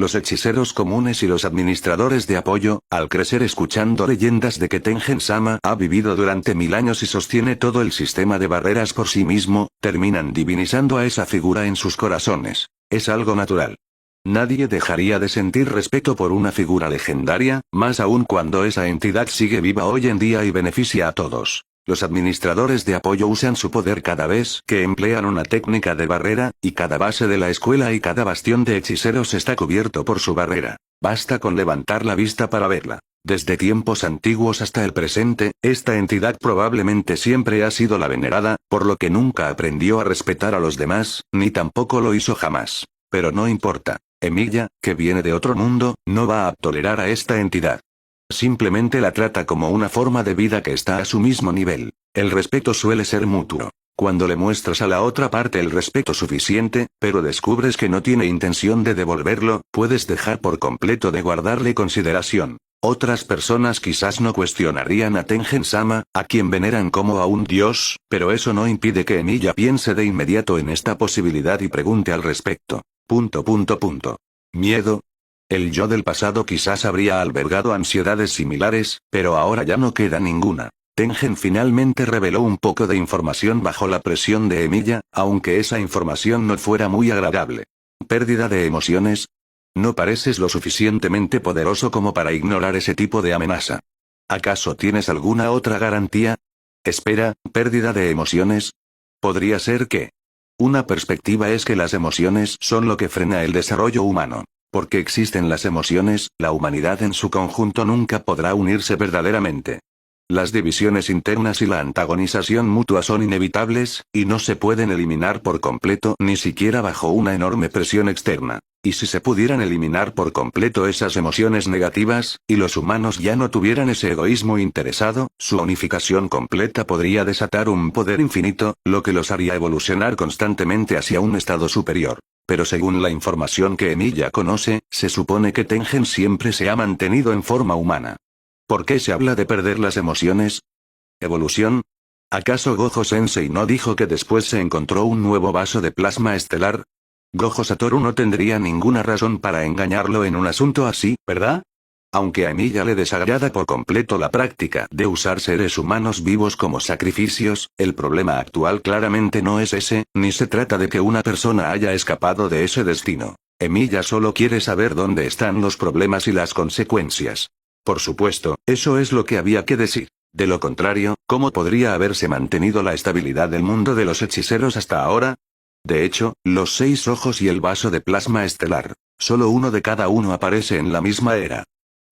Los hechiceros comunes y los administradores de apoyo, al crecer escuchando leyendas de que Tengen-sama ha vivido durante 1000 años y sostiene todo el sistema de barreras por sí mismo, terminan divinizando a esa figura en sus corazones. Es algo natural. Nadie dejaría de sentir respeto por una figura legendaria, más aún cuando esa entidad sigue viva hoy en día y beneficia a todos. Los administradores de apoyo usan su poder cada vez que emplean una técnica de barrera, y cada base de la escuela y cada bastión de hechiceros está cubierto por su barrera. Basta con levantar la vista para verla. Desde tiempos antiguos hasta el presente, esta entidad probablemente siempre ha sido la venerada, por lo que nunca aprendió a respetar a los demás, ni tampoco lo hizo jamás. Pero no importa. Emilia, que viene de otro mundo, no va a tolerar a esta entidad. Simplemente la trata como una forma de vida que está a su mismo nivel. El respeto suele ser mutuo. Cuando le muestras a la otra parte el respeto suficiente, pero descubres que no tiene intención de devolverlo, puedes dejar por completo de guardarle consideración. Otras personas quizás no cuestionarían a Tengen-sama, a quien veneran como a un dios, pero eso no impide que Emilia piense de inmediato en esta posibilidad y pregunte al respecto. Miedo. El yo del pasado quizás habría albergado ansiedades similares, pero ahora ya no queda ninguna. Tengen finalmente reveló un poco de información bajo la presión de Emilia, aunque esa información no fuera muy agradable. ¿Pérdida de emociones? No pareces lo suficientemente poderoso como para ignorar ese tipo de amenaza. ¿Acaso tienes alguna otra garantía? Espera, ¿pérdida de emociones? ¿Podría ser que? Una perspectiva es que las emociones son lo que frena el desarrollo humano. Porque existen las emociones, la humanidad en su conjunto nunca podrá unirse verdaderamente. Las divisiones internas y la antagonización mutua son inevitables, y no se pueden eliminar por completo ni siquiera bajo una enorme presión externa. Y si se pudieran eliminar por completo esas emociones negativas, y los humanos ya no tuvieran ese egoísmo interesado, su unificación completa podría desatar un poder infinito, lo que los haría evolucionar constantemente hacia un estado superior. Pero según la información que Emilia conoce, se supone que Tengen siempre se ha mantenido en forma humana. ¿Por qué se habla de perder las emociones? ¿Evolución? ¿Acaso Gojo-sensei no dijo que después se encontró un nuevo vaso de plasma estelar? Gojo Satoru no tendría ninguna razón para engañarlo en un asunto así, ¿verdad? Aunque a Emilia le desagrada por completo la práctica de usar seres humanos vivos como sacrificios, el problema actual claramente no es ese, ni se trata de que una persona haya escapado de ese destino. Emilia solo quiere saber dónde están los problemas y las consecuencias. Por supuesto, eso es lo que había que decir. De lo contrario, ¿cómo podría haberse mantenido la estabilidad del mundo de los hechiceros hasta ahora? De hecho, los 6 ojos y el vaso de plasma estelar, solo uno de cada uno aparece en la misma era.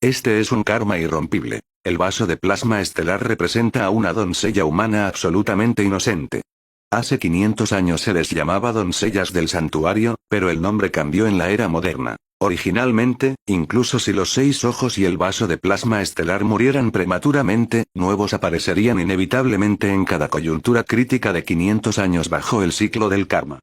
Este es un karma irrompible. El vaso de plasma estelar representa a una doncella humana absolutamente inocente. Hace 500 años se les llamaba doncellas del santuario, pero el nombre cambió en la era moderna. Originalmente, incluso si los 6 ojos y el vaso de plasma estelar murieran prematuramente, nuevos aparecerían inevitablemente en cada coyuntura crítica de 500 años bajo el ciclo del karma.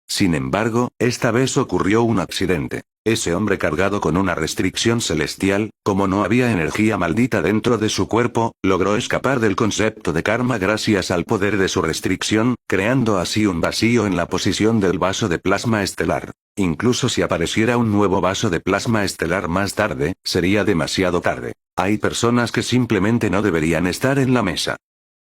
Sin embargo, esta vez ocurrió un accidente. Ese hombre cargado con una restricción celestial, como no había energía maldita dentro de su cuerpo, logró escapar del concepto de karma gracias al poder de su restricción, creando así un vacío en la posición del vaso de plasma estelar. Incluso si apareciera un nuevo vaso de plasma estelar más tarde, sería demasiado tarde. Hay personas que simplemente no deberían estar en la mesa.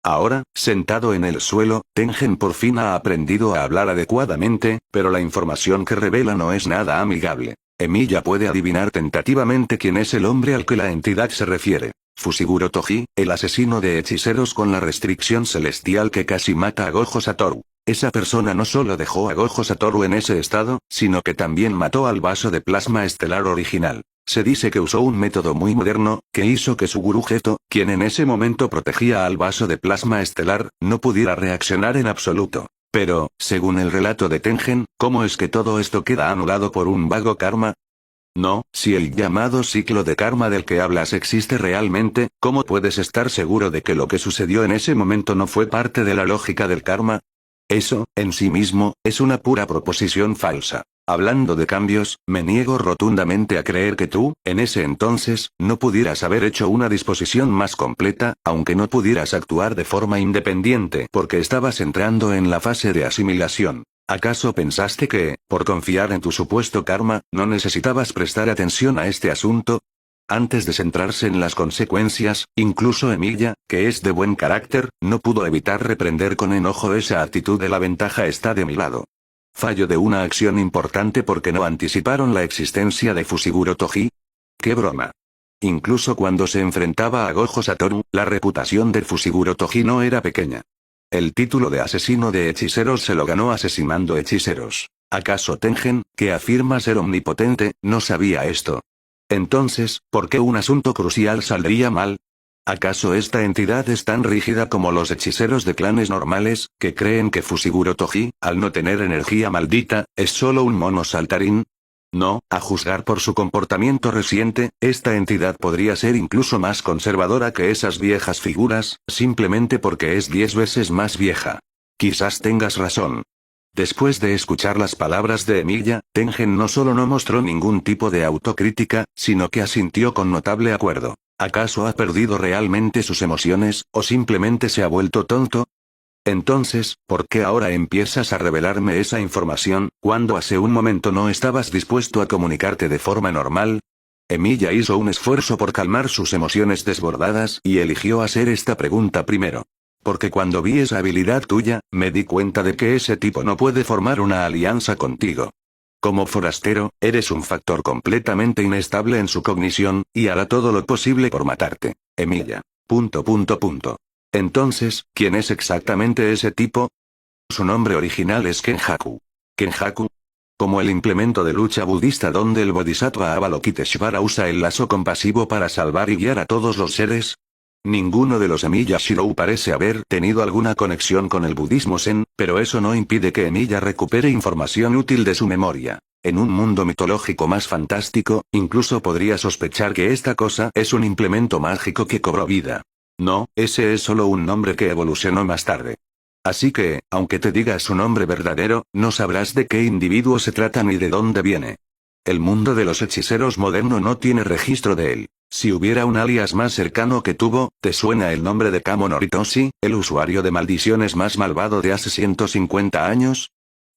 Ahora, sentado en el suelo, Tengen por fin ha aprendido a hablar adecuadamente, pero la información que revela no es nada amigable. Emilia puede adivinar tentativamente quién es el hombre al que la entidad se refiere. Fushiguro Toji, el asesino de hechiceros con la restricción celestial que casi mata a Gojo Satoru. Esa persona no solo dejó a Gojo Satoru en ese estado, sino que también mató al vaso de plasma estelar original. Se dice que usó un método muy moderno, que hizo que su gurú Geto, quien en ese momento protegía al vaso de plasma estelar, no pudiera reaccionar en absoluto. Pero, según el relato de Tengen, ¿cómo es que todo esto queda anulado por un vago karma? No, si el llamado ciclo de karma del que hablas existe realmente, ¿cómo puedes estar seguro de que lo que sucedió en ese momento no fue parte de la lógica del karma? Eso, en sí mismo, es una pura proposición falsa. Hablando de cambios, me niego rotundamente a creer que tú, en ese entonces, no pudieras haber hecho una disposición más completa, aunque no pudieras actuar de forma independiente porque estabas entrando en la fase de asimilación. ¿Acaso pensaste que, por confiar en tu supuesto karma, no necesitabas prestar atención a este asunto? Antes de centrarse en las consecuencias, incluso Emilia, que es de buen carácter, no pudo evitar reprender con enojo esa actitud de la ventaja está de mi lado. Fallo de una acción importante porque no anticiparon la existencia de Fushiguro Toji. ¡Qué broma! Incluso cuando se enfrentaba a Gojo Satoru, la reputación de Fushiguro Toji no era pequeña. El título de asesino de hechiceros se lo ganó asesinando hechiceros. ¿Acaso Tengen, que afirma ser omnipotente, no sabía esto? Entonces, ¿por qué un asunto crucial saldría mal? ¿Acaso esta entidad es tan rígida como los hechiceros de clanes normales, que creen que Fushiguro Toji, al no tener energía maldita, es solo un mono saltarín? No, a juzgar por su comportamiento reciente, esta entidad podría ser incluso más conservadora que esas viejas figuras, simplemente porque es 10 veces más vieja. Quizás tengas razón. Después de escuchar las palabras de Emilia, Tengen no solo no mostró ningún tipo de autocrítica, sino que asintió con notable acuerdo. ¿Acaso ha perdido realmente sus emociones, o simplemente se ha vuelto tonto? Entonces, ¿por qué ahora empiezas a revelarme esa información, cuando hace un momento no estabas dispuesto a comunicarte de forma normal? Emilia hizo un esfuerzo por calmar sus emociones desbordadas y eligió hacer esta pregunta primero. Porque cuando vi esa habilidad tuya, me di cuenta de que ese tipo no puede formar una alianza contigo. Como forastero, eres un factor completamente inestable en su cognición, y hará todo lo posible por matarte, Emilia. Entonces, ¿quién es exactamente ese tipo? Su nombre original es Kenjaku. ¿Kenjaku? Como el implemento de lucha budista donde el bodhisattva Avalokiteshvara usa el lazo compasivo para salvar y guiar a todos los seres. Ninguno de los Emiya Shirou parece haber tenido alguna conexión con el budismo zen, pero eso no impide que Emiya recupere información útil de su memoria. En un mundo mitológico más fantástico, incluso podría sospechar que esta cosa es un implemento mágico que cobró vida. No, ese es solo un nombre que evolucionó más tarde. Así que, aunque te diga su nombre verdadero, no sabrás de qué individuo se trata ni de dónde viene. El mundo de los hechiceros moderno no tiene registro de él. Si hubiera un alias más cercano que tuvo, ¿te suena el nombre de Kamo Noritoshi, el usuario de maldiciones más malvado de hace 150 años?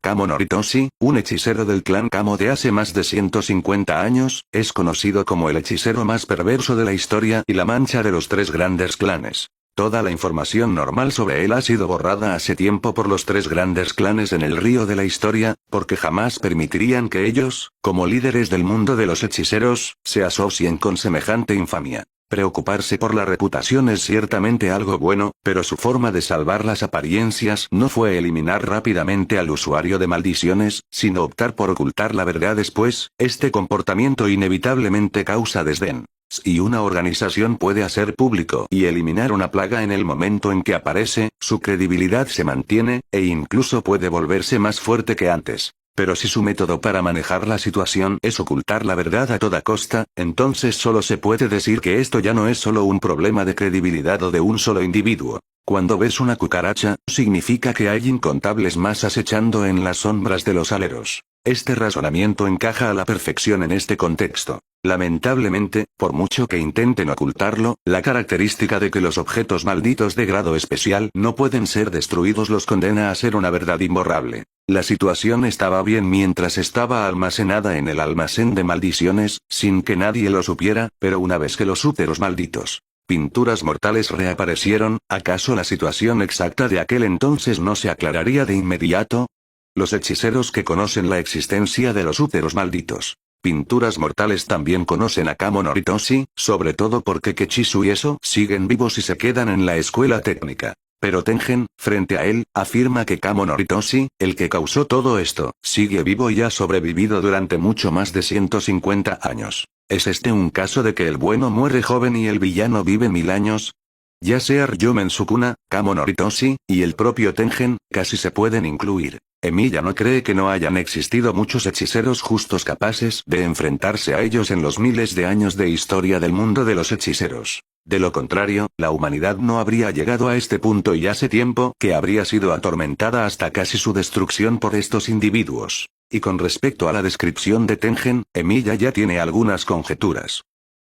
Kamo Noritoshi, un hechicero del clan Kamo de hace más de 150 años, es conocido como el hechicero más perverso de la historia y la mancha de los 3 grandes clanes. Toda la información normal sobre él ha sido borrada hace tiempo por los 3 grandes clanes en el río de la historia, porque jamás permitirían que ellos, como líderes del mundo de los hechiceros, se asocien con semejante infamia. Preocuparse por la reputación es ciertamente algo bueno, pero su forma de salvar las apariencias no fue eliminar rápidamente al usuario de maldiciones, sino optar por ocultar la verdad después. Este comportamiento inevitablemente causa desdén. Si una organización puede hacer público y eliminar una plaga en el momento en que aparece, su credibilidad se mantiene, e incluso puede volverse más fuerte que antes. Pero si su método para manejar la situación es ocultar la verdad a toda costa, entonces solo se puede decir que esto ya no es solo un problema de credibilidad o de un solo individuo. Cuando ves una cucaracha, significa que hay incontables más acechando en las sombras de los aleros. Este razonamiento encaja a la perfección en este contexto. Lamentablemente, por mucho que intenten ocultarlo, la característica de que los objetos malditos de grado especial no pueden ser destruidos los condena a ser una verdad imborrable. La situación estaba bien mientras estaba almacenada en el almacén de maldiciones, sin que nadie lo supiera, pero una vez que los úteros malditos, pinturas mortales reaparecieron, ¿acaso la situación exacta de aquel entonces no se aclararía de inmediato? Los hechiceros que conocen la existencia de los úteros malditos, pinturas mortales también conocen a Kamo Noritoshi, sobre todo porque Kechisu y eso siguen vivos y se quedan en la escuela técnica. Pero Tengen, frente a él, afirma que Kamo Noritoshi, el que causó todo esto, sigue vivo y ha sobrevivido durante mucho más de 150 años. ¿Es este un caso de que el bueno muere joven y el villano vive 1000 años? Ya sea Ryumen Sukuna, Kamo Noritoshi, y el propio Tengen, casi se pueden incluir. Emilia no cree que no hayan existido muchos hechiceros justos capaces de enfrentarse a ellos en los miles de años de historia del mundo de los hechiceros. De lo contrario, la humanidad no habría llegado a este punto y hace tiempo que habría sido atormentada hasta casi su destrucción por estos individuos. Y con respecto a la descripción de Tengen, Emilia ya tiene algunas conjeturas.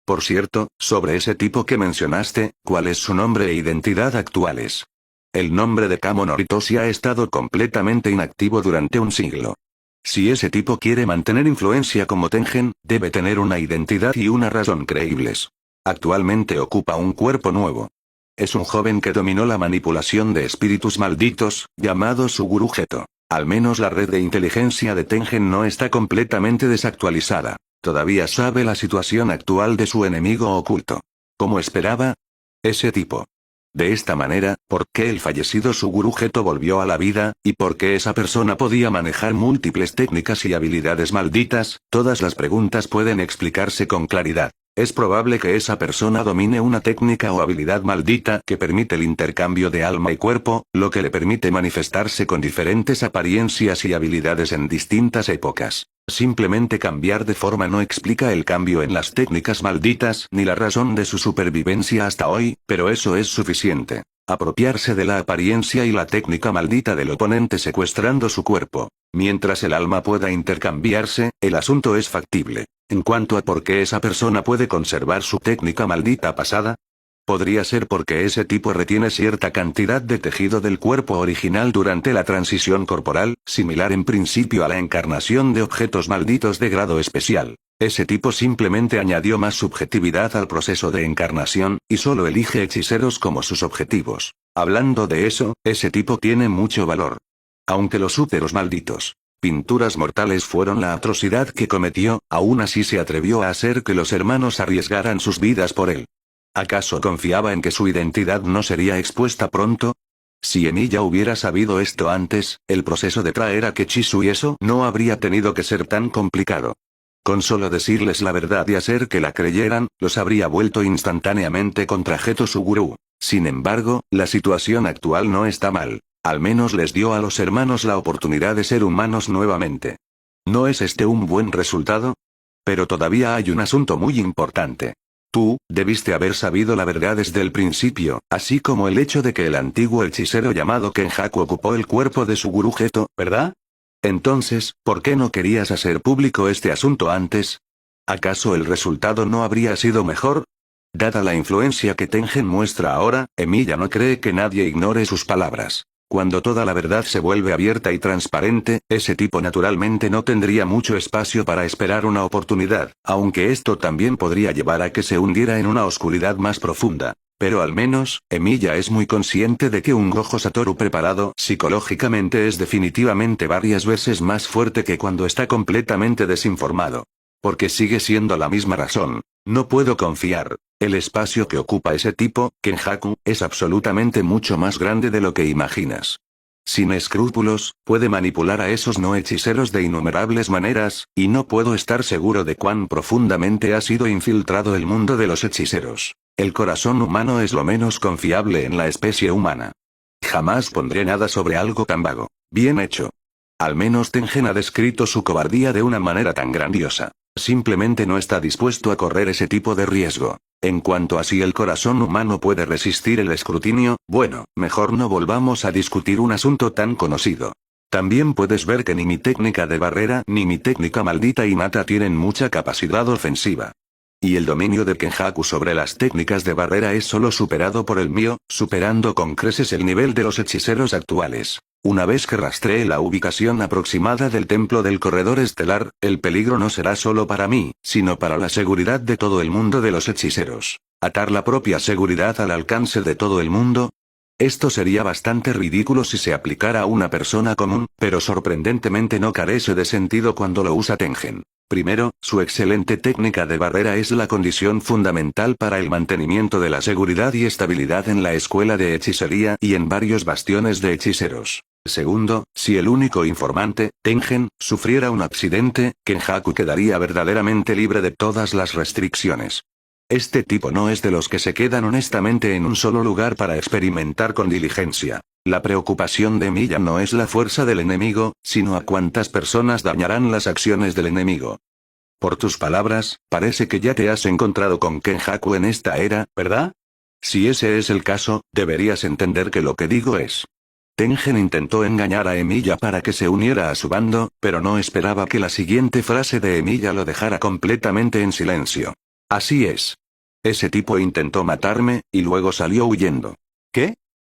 Por cierto, sobre ese tipo que mencionaste, ¿cuál es su nombre e identidad actuales? El nombre de Kamo Noritoshi ha estado completamente inactivo durante un siglo. Si ese tipo quiere mantener influencia como Tengen, debe tener una identidad y una razón creíbles. Actualmente ocupa un cuerpo nuevo. Es un joven que dominó la manipulación de espíritus malditos, llamado Suguru Geto. Al menos la red de inteligencia de Tengen no está completamente desactualizada. Todavía sabe la situación actual de su enemigo oculto. ¿Cómo esperaba? Ese tipo. De esta manera, ¿por qué el fallecido Suguru Geto volvió a la vida, y por qué esa persona podía manejar múltiples técnicas y habilidades malditas? Todas las preguntas pueden explicarse con claridad. Es probable que esa persona domine una técnica o habilidad maldita que permite el intercambio de alma y cuerpo, lo que le permite manifestarse con diferentes apariencias y habilidades en distintas épocas. Simplemente cambiar de forma no explica el cambio en las técnicas malditas ni la razón de su supervivencia hasta hoy, pero eso es suficiente. Apropiarse de la apariencia y la técnica maldita del oponente secuestrando su cuerpo. Mientras el alma pueda intercambiarse, el asunto es factible. En cuanto a por qué esa persona puede conservar su técnica maldita pasada, podría ser porque ese tipo retiene cierta cantidad de tejido del cuerpo original durante la transición corporal, similar en principio a la encarnación de objetos malditos de grado especial. Ese tipo simplemente añadió más subjetividad al proceso de encarnación, y solo elige hechiceros como sus objetivos. Hablando de eso, ese tipo tiene mucho valor. Aunque los úteros malditos, pinturas mortales fueron la atrocidad que cometió, aún así se atrevió a hacer que los hermanos arriesgaran sus vidas por él. ¿Acaso confiaba en que su identidad no sería expuesta pronto? Si Emilia hubiera sabido esto antes, el proceso de traer a Kechisu y eso no habría tenido que ser tan complicado. Con solo decirles la verdad y hacer que la creyeran, los habría vuelto instantáneamente contra Geto Suguru. Sin embargo, la situación actual no está mal. Al menos les dio a los hermanos la oportunidad de ser humanos nuevamente. ¿No es este un buen resultado? Pero todavía hay un asunto muy importante. Tú, debiste haber sabido la verdad desde el principio, así como el hecho de que el antiguo hechicero llamado Kenjaku ocupó el cuerpo de Suguru Geto, ¿verdad? Entonces, ¿por qué no querías hacer público este asunto antes? ¿Acaso el resultado no habría sido mejor? Dada la influencia que Tengen muestra ahora, Emilia no cree que nadie ignore sus palabras. Cuando toda la verdad se vuelve abierta y transparente, ese tipo naturalmente no tendría mucho espacio para esperar una oportunidad, aunque esto también podría llevar a que se hundiera en una oscuridad más profunda. Pero al menos, Emilia es muy consciente de que un Gojo Satoru preparado psicológicamente es definitivamente varias veces más fuerte que cuando está completamente desinformado. Porque sigue siendo la misma razón. No puedo confiar. El espacio que ocupa ese tipo, Kenjaku, es absolutamente mucho más grande de lo que imaginas. Sin escrúpulos, puede manipular a esos no hechiceros de innumerables maneras, y no puedo estar seguro de cuán profundamente ha sido infiltrado el mundo de los hechiceros. El corazón humano es lo menos confiable en la especie humana. Jamás pondré nada sobre algo tan vago. Bien hecho. Al menos Tengen ha descrito su cobardía de una manera tan grandiosa. Simplemente no está dispuesto a correr ese tipo de riesgo. En cuanto a si el corazón humano puede resistir el escrutinio, bueno, mejor no volvamos a discutir un asunto tan conocido. También puedes ver que ni mi técnica de barrera ni mi técnica maldita innata tienen mucha capacidad ofensiva. Y el dominio de Kenjaku sobre las técnicas de barrera es solo superado por el mío, superando con creces el nivel de los hechiceros actuales. Una vez que rastree la ubicación aproximada del templo del corredor estelar, el peligro no será solo para mí, sino para la seguridad de todo el mundo de los hechiceros. ¿Atar la propia seguridad al alcance de todo el mundo? Esto sería bastante ridículo si se aplicara a una persona común, pero sorprendentemente no carece de sentido cuando lo usa Tengen. Primero, su excelente técnica de barrera es la condición fundamental para el mantenimiento de la seguridad y estabilidad en la escuela de hechicería y en varios bastiones de hechiceros. Segundo, si el único informante, Tengen, sufriera un accidente, Kenjaku quedaría verdaderamente libre de todas las restricciones. Este tipo no es de los que se quedan honestamente en un solo lugar para experimentar con diligencia. La preocupación de Emilia no es la fuerza del enemigo, sino a cuántas personas dañarán las acciones del enemigo. Por tus palabras, parece que ya te has encontrado con Kenjaku en esta era, ¿verdad? Si ese es el caso, deberías entender que lo que digo es. Tengen intentó engañar a Emilia para que se uniera a su bando, pero no esperaba que la siguiente frase de Emilia lo dejara completamente en silencio. Así es. Ese tipo intentó matarme, y luego salió huyendo. ¿Qué?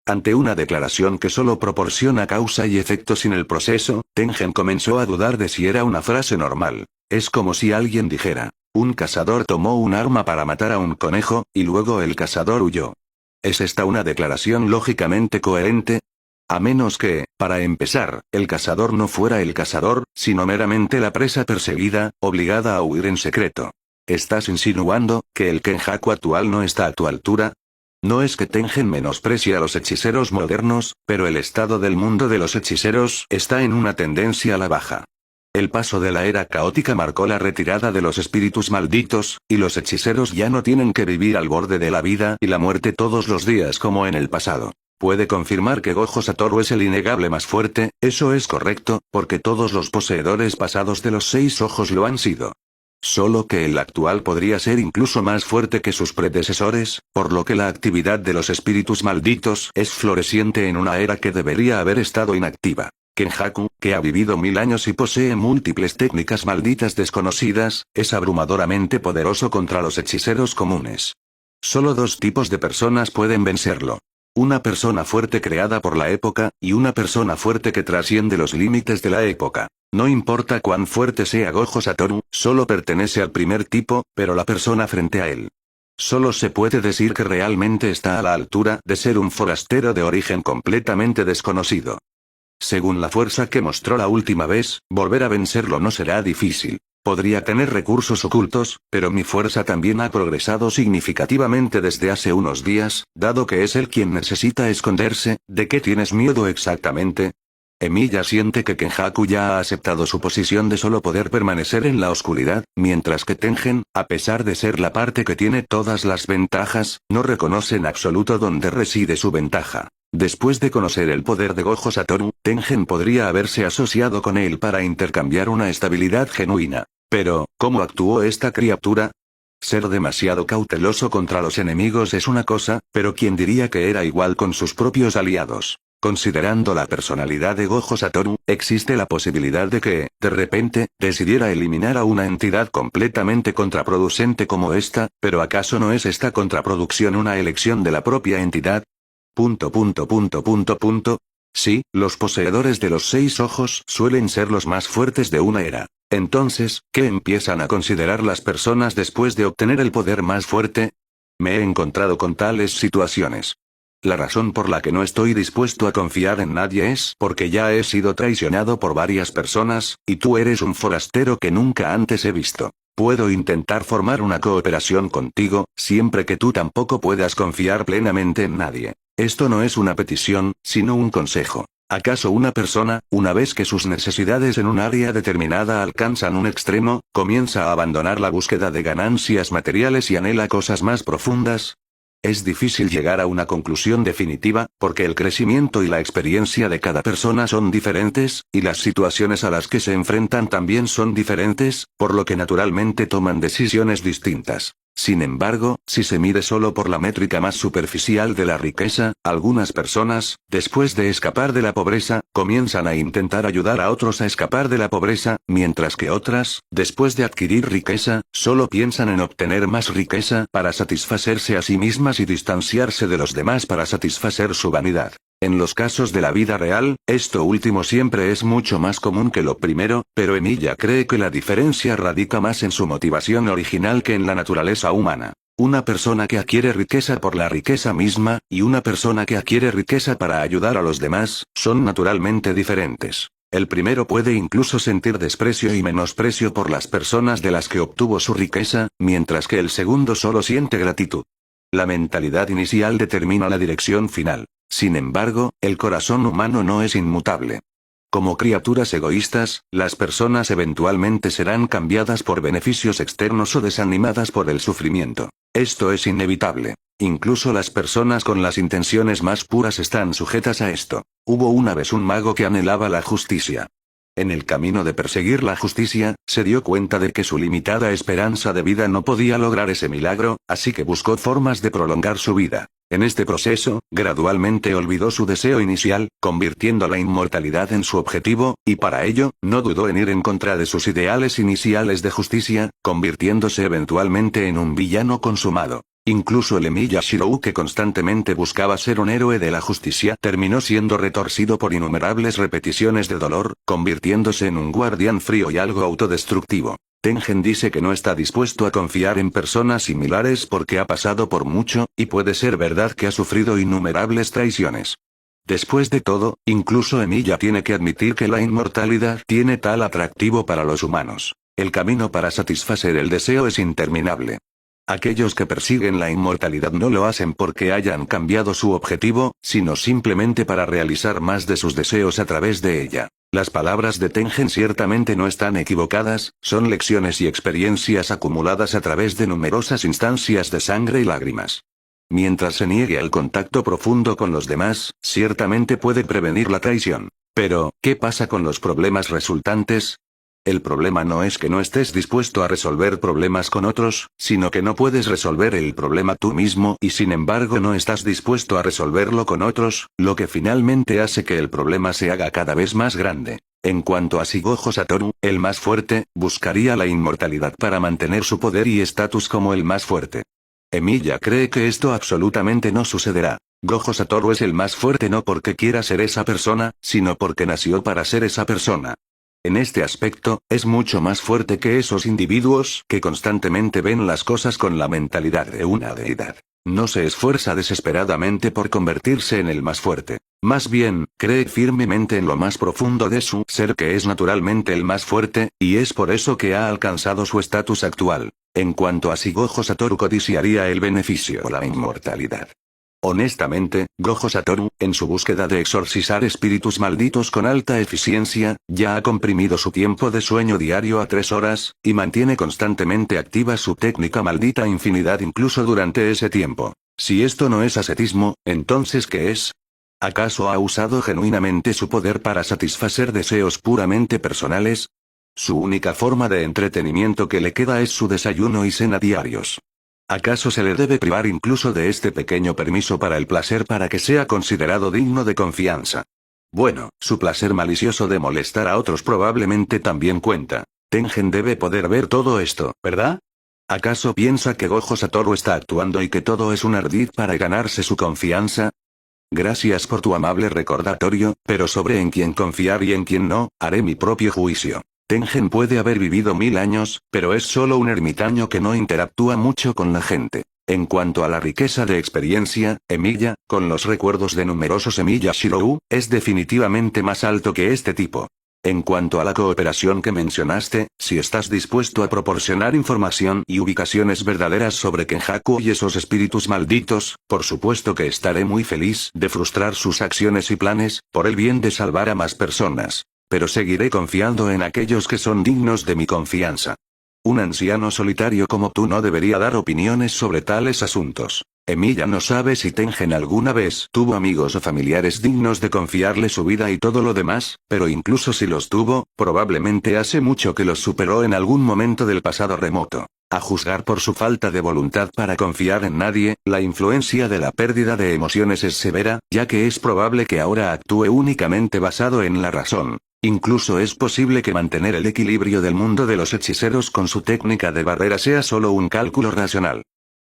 Ante una declaración que solo proporciona causa y efecto sin el proceso, Tengen comenzó a dudar de si era una frase normal. Es como si alguien dijera: un cazador tomó un arma para matar a un conejo, y luego el cazador huyó. ¿Es esta una declaración lógicamente coherente? A menos que, para empezar, el cazador no fuera el cazador, sino meramente la presa perseguida, obligada a huir en secreto. ¿Estás insinuando que el Kenjaku actual no está a tu altura? No es que Tengen menosprecie a los hechiceros modernos, pero el estado del mundo de los hechiceros está en una tendencia a la baja. El paso de la era caótica marcó la retirada de los espíritus malditos, y los hechiceros ya no tienen que vivir al borde de la vida y la muerte todos los días como en el pasado. Puede confirmar que Gojo Satoru es el innegable más fuerte. Eso es correcto, porque todos los poseedores pasados de los 6 ojos lo han sido. Solo que el actual podría ser incluso más fuerte que sus predecesores, por lo que la actividad de los espíritus malditos es floreciente en una era que debería haber estado inactiva. Kenjaku, que ha vivido 1000 años y posee múltiples técnicas malditas desconocidas, es abrumadoramente poderoso contra los hechiceros comunes. Solo 2 tipos de personas pueden vencerlo. Una persona fuerte creada por la época, y una persona fuerte que trasciende los límites de la época. No importa cuán fuerte sea Gojo Satoru, solo pertenece al primer tipo, pero la persona frente a él. Solo se puede decir que realmente está a la altura de ser un forastero de origen completamente desconocido. Según la fuerza que mostró la última vez, volver a vencerlo no será difícil. Podría tener recursos ocultos, pero mi fuerza también ha progresado significativamente desde hace unos días, dado que es él quien necesita esconderse. ¿De qué tienes miedo exactamente? Emilia siente que Kenjaku ya ha aceptado su posición de solo poder permanecer en la oscuridad, mientras que Tengen, a pesar de ser la parte que tiene todas las ventajas, no reconoce en absoluto dónde reside su ventaja. Después de conocer el poder de Gojo Satoru, Tengen podría haberse asociado con él para intercambiar una estabilidad genuina. Pero, ¿cómo actuó esta criatura? Ser demasiado cauteloso contra los enemigos es una cosa, pero ¿quién diría que era igual con sus propios aliados? Considerando la personalidad de Gojo Satoru, existe la posibilidad de que, de repente, decidiera eliminar a una entidad completamente contraproducente como esta, pero ¿acaso no es esta contraproducción una elección de la propia entidad? Sí, los poseedores de los 6 ojos suelen ser los más fuertes de una era. Entonces, ¿qué empiezan a considerar las personas después de obtener el poder más fuerte? Me he encontrado con tales situaciones. La razón por la que no estoy dispuesto a confiar en nadie es porque ya he sido traicionado por varias personas, y tú eres un forastero que nunca antes he visto. Puedo intentar formar una cooperación contigo, siempre que tú tampoco puedas confiar plenamente en nadie. Esto no es una petición, sino un consejo. ¿Acaso una persona, una vez que sus necesidades en un área determinada alcanzan un extremo, comienza a abandonar la búsqueda de ganancias materiales y anhela cosas más profundas? Es difícil llegar a una conclusión definitiva, porque el crecimiento y la experiencia de cada persona son diferentes, y las situaciones a las que se enfrentan también son diferentes, por lo que naturalmente toman decisiones distintas. Sin embargo, si se mide solo por la métrica más superficial de la riqueza, algunas personas, después de escapar de la pobreza, comienzan a intentar ayudar a otros a escapar de la pobreza, mientras que otras, después de adquirir riqueza, solo piensan en obtener más riqueza para satisfacerse a sí mismas y distanciarse de los demás para satisfacer su vanidad. En los casos de la vida real, esto último siempre es mucho más común que lo primero, pero Emilia cree que la diferencia radica más en su motivación original que en la naturaleza humana. Una persona que adquiere riqueza por la riqueza misma, y una persona que adquiere riqueza para ayudar a los demás, son naturalmente diferentes. El primero puede incluso sentir desprecio y menosprecio por las personas de las que obtuvo su riqueza, mientras que el segundo solo siente gratitud. La mentalidad inicial determina la dirección final. Sin embargo, el corazón humano no es inmutable. Como criaturas egoístas, las personas eventualmente serán cambiadas por beneficios externos o desanimadas por el sufrimiento. Esto es inevitable. Incluso las personas con las intenciones más puras están sujetas a esto. Hubo una vez un mago que anhelaba la justicia. En el camino de perseguir la justicia, se dio cuenta de que su limitada esperanza de vida no podía lograr ese milagro, así que buscó formas de prolongar su vida. En este proceso, gradualmente olvidó su deseo inicial, convirtiendo la inmortalidad en su objetivo, y para ello, no dudó en ir en contra de sus ideales iniciales de justicia, convirtiéndose eventualmente en un villano consumado. Incluso el Emiya Shirou, que constantemente buscaba ser un héroe de la justicia, terminó siendo retorcido por innumerables repeticiones de dolor, convirtiéndose en un guardián frío y algo autodestructivo. Tengen dice que no está dispuesto a confiar en personas similares porque ha pasado por mucho, y puede ser verdad que ha sufrido innumerables traiciones. Después de todo, incluso Emiya tiene que admitir que la inmortalidad tiene tal atractivo para los humanos. El camino para satisfacer el deseo es interminable. Aquellos que persiguen la inmortalidad no lo hacen porque hayan cambiado su objetivo, sino simplemente para realizar más de sus deseos a través de ella. Las palabras de Tengen ciertamente no están equivocadas, son lecciones y experiencias acumuladas a través de numerosas instancias de sangre y lágrimas. Mientras se niegue al contacto profundo con los demás, ciertamente puede prevenir la traición. Pero, ¿qué pasa con los problemas resultantes? El problema no es que no estés dispuesto a resolver problemas con otros, sino que no puedes resolver el problema tú mismo y sin embargo no estás dispuesto a resolverlo con otros, lo que finalmente hace que el problema se haga cada vez más grande. En cuanto a Shigojo Satoru, el más fuerte, buscaría la inmortalidad para mantener su poder y estatus como el más fuerte. Emiya cree que esto absolutamente no sucederá. Gojo Satoru es el más fuerte no porque quiera ser esa persona, sino porque nació para ser esa persona. En este aspecto, es mucho más fuerte que esos individuos que constantemente ven las cosas con la mentalidad de una deidad. No se esfuerza desesperadamente por convertirse en el más fuerte. Más bien, cree firmemente en lo más profundo de su ser que es naturalmente el más fuerte, y es por eso que ha alcanzado su estatus actual. En cuanto a Shigojo Satoru codiciaría el beneficio o la inmortalidad. Honestamente, Gojo Satoru, en su búsqueda de exorcizar espíritus malditos con alta eficiencia, ya ha comprimido su tiempo de sueño diario a 3 horas, y mantiene constantemente activa su técnica maldita infinidad incluso durante ese tiempo. Si esto no es ascetismo, entonces ¿qué es? ¿Acaso ha usado genuinamente su poder para satisfacer deseos puramente personales? Su única forma de entretenimiento que le queda es su desayuno y cena diarios. ¿Acaso se le debe privar incluso de este pequeño permiso para el placer para que sea considerado digno de confianza? Bueno, su placer malicioso de molestar a otros probablemente también cuenta. Tengen debe poder ver todo esto, ¿verdad? ¿Acaso piensa que Gojo Satoru está actuando y que todo es un ardid para ganarse su confianza? Gracias por tu amable recordatorio, pero sobre en quién confiar y en quién no, haré mi propio juicio. Tengen puede haber vivido 1000 años, pero es solo un ermitaño que no interactúa mucho con la gente. En cuanto a la riqueza de experiencia, Emiya, con los recuerdos de numerosos Emiya Shirou, es definitivamente más alto que este tipo. En cuanto a la cooperación que mencionaste, si estás dispuesto a proporcionar información y ubicaciones verdaderas sobre Kenjaku y esos espíritus malditos, por supuesto que estaré muy feliz de frustrar sus acciones y planes, por el bien de salvar a más personas. Pero seguiré confiando en aquellos que son dignos de mi confianza. Un anciano solitario como tú no debería dar opiniones sobre tales asuntos. Emiya no sabe si Tengen alguna vez tuvo amigos o familiares dignos de confiarle su vida y todo lo demás, pero incluso si los tuvo, probablemente hace mucho que los superó en algún momento del pasado remoto. A juzgar por su falta de voluntad para confiar en nadie, la influencia de la pérdida de emociones es severa, ya que es probable que ahora actúe únicamente basado en la razón. Incluso es posible que mantener el equilibrio del mundo de los hechiceros con su técnica de barrera sea solo un cálculo racional.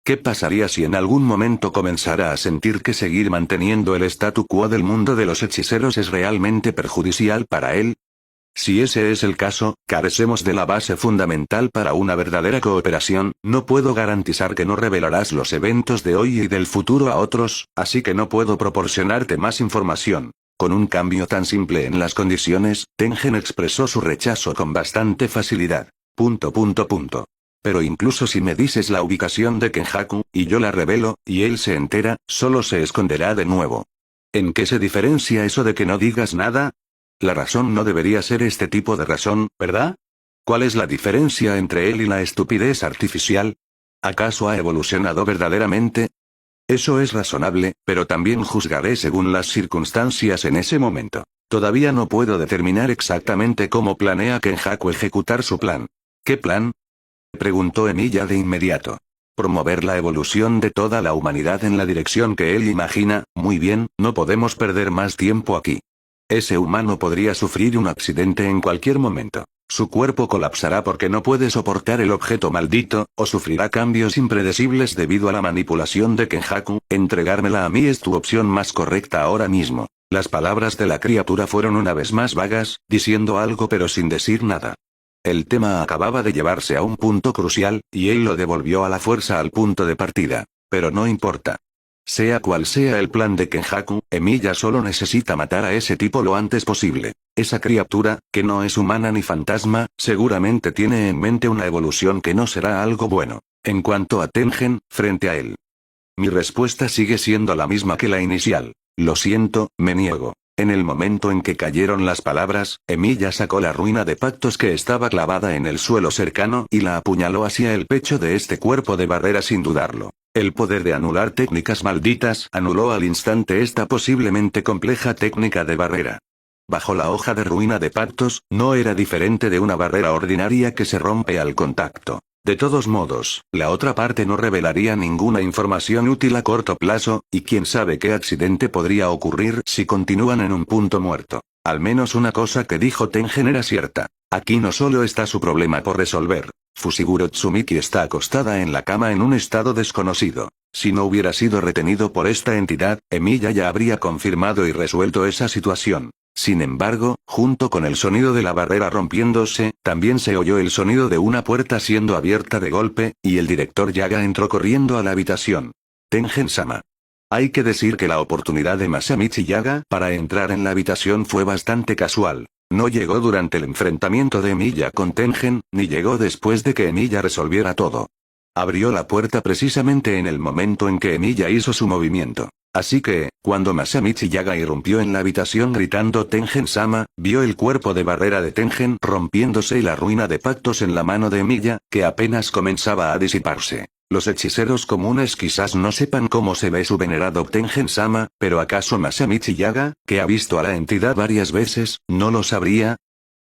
¿Qué pasaría si en algún momento comenzara a sentir que seguir manteniendo el statu quo del mundo de los hechiceros es realmente perjudicial para él? Si ese es el caso, carecemos de la base fundamental para una verdadera cooperación. No puedo garantizar que no revelarás los eventos de hoy y del futuro a otros, así que no puedo proporcionarte más información. Con un cambio tan simple en las condiciones, Tengen expresó su rechazo con bastante facilidad. Pero incluso si me dices la ubicación de Kenjaku, y yo la revelo, y él se entera, solo se esconderá de nuevo. ¿En qué se diferencia eso de que no digas nada? La razón no debería ser este tipo de razón, ¿verdad? ¿Cuál es la diferencia entre él y la estupidez artificial? ¿Acaso ha evolucionado verdaderamente? Eso es razonable, pero también juzgaré según las circunstancias en ese momento. Todavía no puedo determinar exactamente cómo planea Kenjaku ejecutar su plan. ¿Qué plan?, preguntó Emiya de inmediato. Promover la evolución de toda la humanidad en la dirección que él imagina. Muy bien, no podemos perder más tiempo aquí. Ese humano podría sufrir un accidente en cualquier momento. Su cuerpo colapsará porque no puede soportar el objeto maldito, o sufrirá cambios impredecibles debido a la manipulación de Kenjaku. Entregármela a mí es tu opción más correcta ahora mismo. Las palabras de la criatura fueron una vez más vagas, diciendo algo pero sin decir nada. El tema acababa de llevarse a un punto crucial, y él lo devolvió a la fuerza al punto de partida. Pero no importa. Sea cual sea el plan de Kenjaku, Emilia solo necesita matar a ese tipo lo antes posible. Esa criatura, que no es humana ni fantasma, seguramente tiene en mente una evolución que no será algo bueno. En cuanto a Tengen, frente a él. Mi respuesta sigue siendo la misma que la inicial. Lo siento, me niego. En el momento en que cayeron las palabras, Emilia sacó la ruina de pactos que estaba clavada en el suelo cercano y la apuñaló hacia el pecho de este cuerpo de barrera sin dudarlo. El poder de anular técnicas malditas anuló al instante esta posiblemente compleja técnica de barrera. Bajo la hoja de ruina de pactos, no era diferente de una barrera ordinaria que se rompe al contacto. De todos modos, la otra parte no revelaría ninguna información útil a corto plazo, y quién sabe qué accidente podría ocurrir si continúan en un punto muerto. Al menos una cosa que dijo Tengen era cierta. Aquí no solo está su problema por resolver. Fushiguro Tsumiki está acostada en la cama en un estado desconocido. Si no hubiera sido retenido por esta entidad, Emilia ya habría confirmado y resuelto esa situación. Sin embargo, junto con el sonido de la barrera rompiéndose, también se oyó el sonido de una puerta siendo abierta de golpe, y el director Yaga entró corriendo a la habitación. Tengen-sama. Hay que decir que la oportunidad de Masamichi Yaga para entrar en la habitación fue bastante casual. No llegó durante el enfrentamiento de Emilia con Tengen, ni llegó después de que Emilia resolviera todo. Abrió la puerta precisamente en el momento en que Emilia hizo su movimiento. Así que, cuando Masamichi Yaga irrumpió en la habitación gritando Tengen-sama, vio el cuerpo de barrera de Tengen rompiéndose y la ruina de pactos en la mano de Emilia, que apenas comenzaba a disiparse. Los hechiceros comunes quizás no sepan cómo se ve su venerado Tengen-sama, pero ¿acaso Masamichi Yaga, que ha visto a la entidad varias veces, no lo sabría?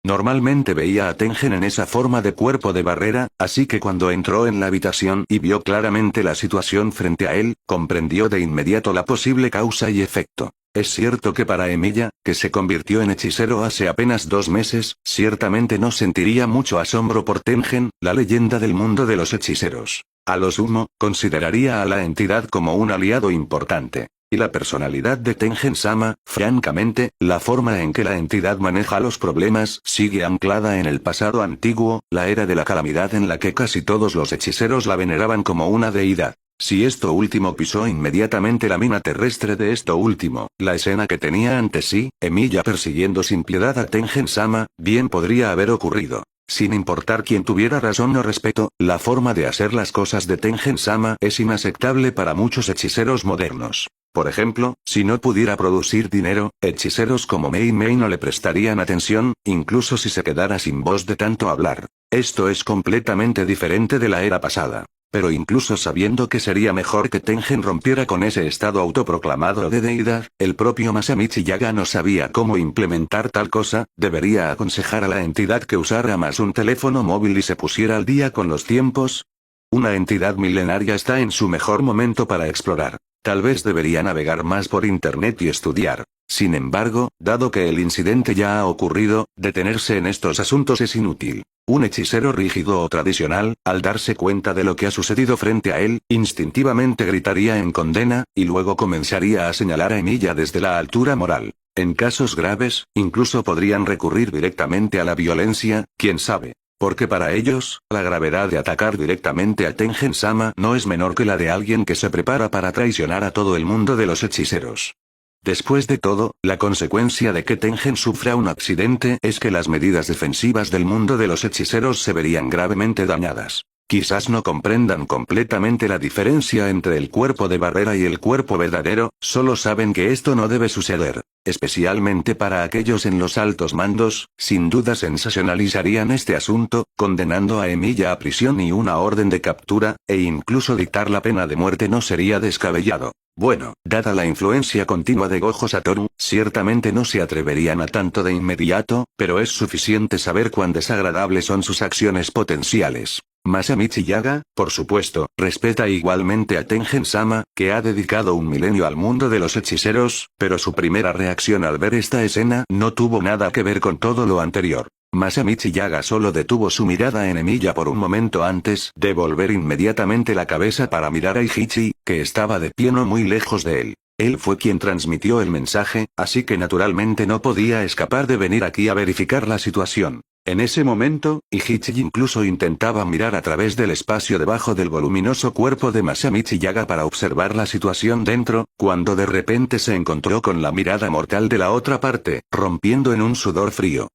Normalmente veía a Tengen en esa forma de cuerpo de barrera, así que cuando entró en la habitación y vio claramente la situación frente a él, comprendió de inmediato la posible causa y efecto. Es cierto que para Emilia, que se convirtió en hechicero hace apenas 2 meses, ciertamente no sentiría mucho asombro por Tengen, la leyenda del mundo de los hechiceros. A lo sumo, consideraría a la entidad como un aliado importante. Y la personalidad de Tengen-sama, francamente, la forma en que la entidad maneja los problemas sigue anclada en el pasado antiguo, la era de la calamidad en la que casi todos los hechiceros la veneraban como una deidad. Si esto último pisó inmediatamente la mina terrestre de esto último, la escena que tenía ante sí, Emilia persiguiendo sin piedad a Tengen-sama, bien podría haber ocurrido. Sin importar quién tuviera razón o respeto, la forma de hacer las cosas de Tengen-sama es inaceptable para muchos hechiceros modernos. Por ejemplo, si no pudiera producir dinero, hechiceros como Mei Mei no le prestarían atención, incluso si se quedara sin voz de tanto hablar. Esto es completamente diferente de la era pasada. Pero incluso sabiendo que sería mejor que Tengen rompiera con ese estado autoproclamado de deidad, el propio Masamichi Yaga no sabía cómo implementar tal cosa. ¿Debería aconsejar a la entidad que usara más un teléfono móvil y se pusiera al día con los tiempos? Una entidad milenaria está en su mejor momento para explorar. Tal vez debería navegar más por internet y estudiar. Sin embargo, dado que el incidente ya ha ocurrido, detenerse en estos asuntos es inútil. Un hechicero rígido o tradicional, al darse cuenta de lo que ha sucedido frente a él, instintivamente gritaría en condena, y luego comenzaría a señalar a Emilia desde la altura moral. En casos graves, incluso podrían recurrir directamente a la violencia, quién sabe. Porque para ellos, la gravedad de atacar directamente a Tengen-sama no es menor que la de alguien que se prepara para traicionar a todo el mundo de los hechiceros. Después de todo, la consecuencia de que Tengen sufra un accidente es que las medidas defensivas del mundo de los hechiceros se verían gravemente dañadas. Quizás no comprendan completamente la diferencia entre el cuerpo de barrera y el cuerpo verdadero, solo saben que esto no debe suceder. Especialmente para aquellos en los altos mandos, sin duda sensacionalizarían este asunto, condenando a Emilia a prisión y una orden de captura, e incluso dictar la pena de muerte no sería descabellado. Bueno, dada la influencia continua de Gojo Satoru, ciertamente no se atreverían a tanto de inmediato, pero es suficiente saber cuán desagradables son sus acciones potenciales. Masamichi Yaga, por supuesto, respeta igualmente a Tengen-sama, que ha dedicado un milenio al mundo de los hechiceros, pero su primera reacción al ver esta escena no tuvo nada que ver con todo lo anterior. Masamichi Yaga solo detuvo su mirada en Emilia por un momento antes de volver inmediatamente la cabeza para mirar a Ihichi, que estaba de pie no muy lejos de él. Él fue quien transmitió el mensaje, así que naturalmente no podía escapar de venir aquí a verificar la situación. En ese momento, Ihichi incluso intentaba mirar a través del espacio debajo del voluminoso cuerpo de Masamichi Yaga para observar la situación dentro, cuando de repente se encontró con la mirada mortal de la otra parte, rompiendo en un sudor frío.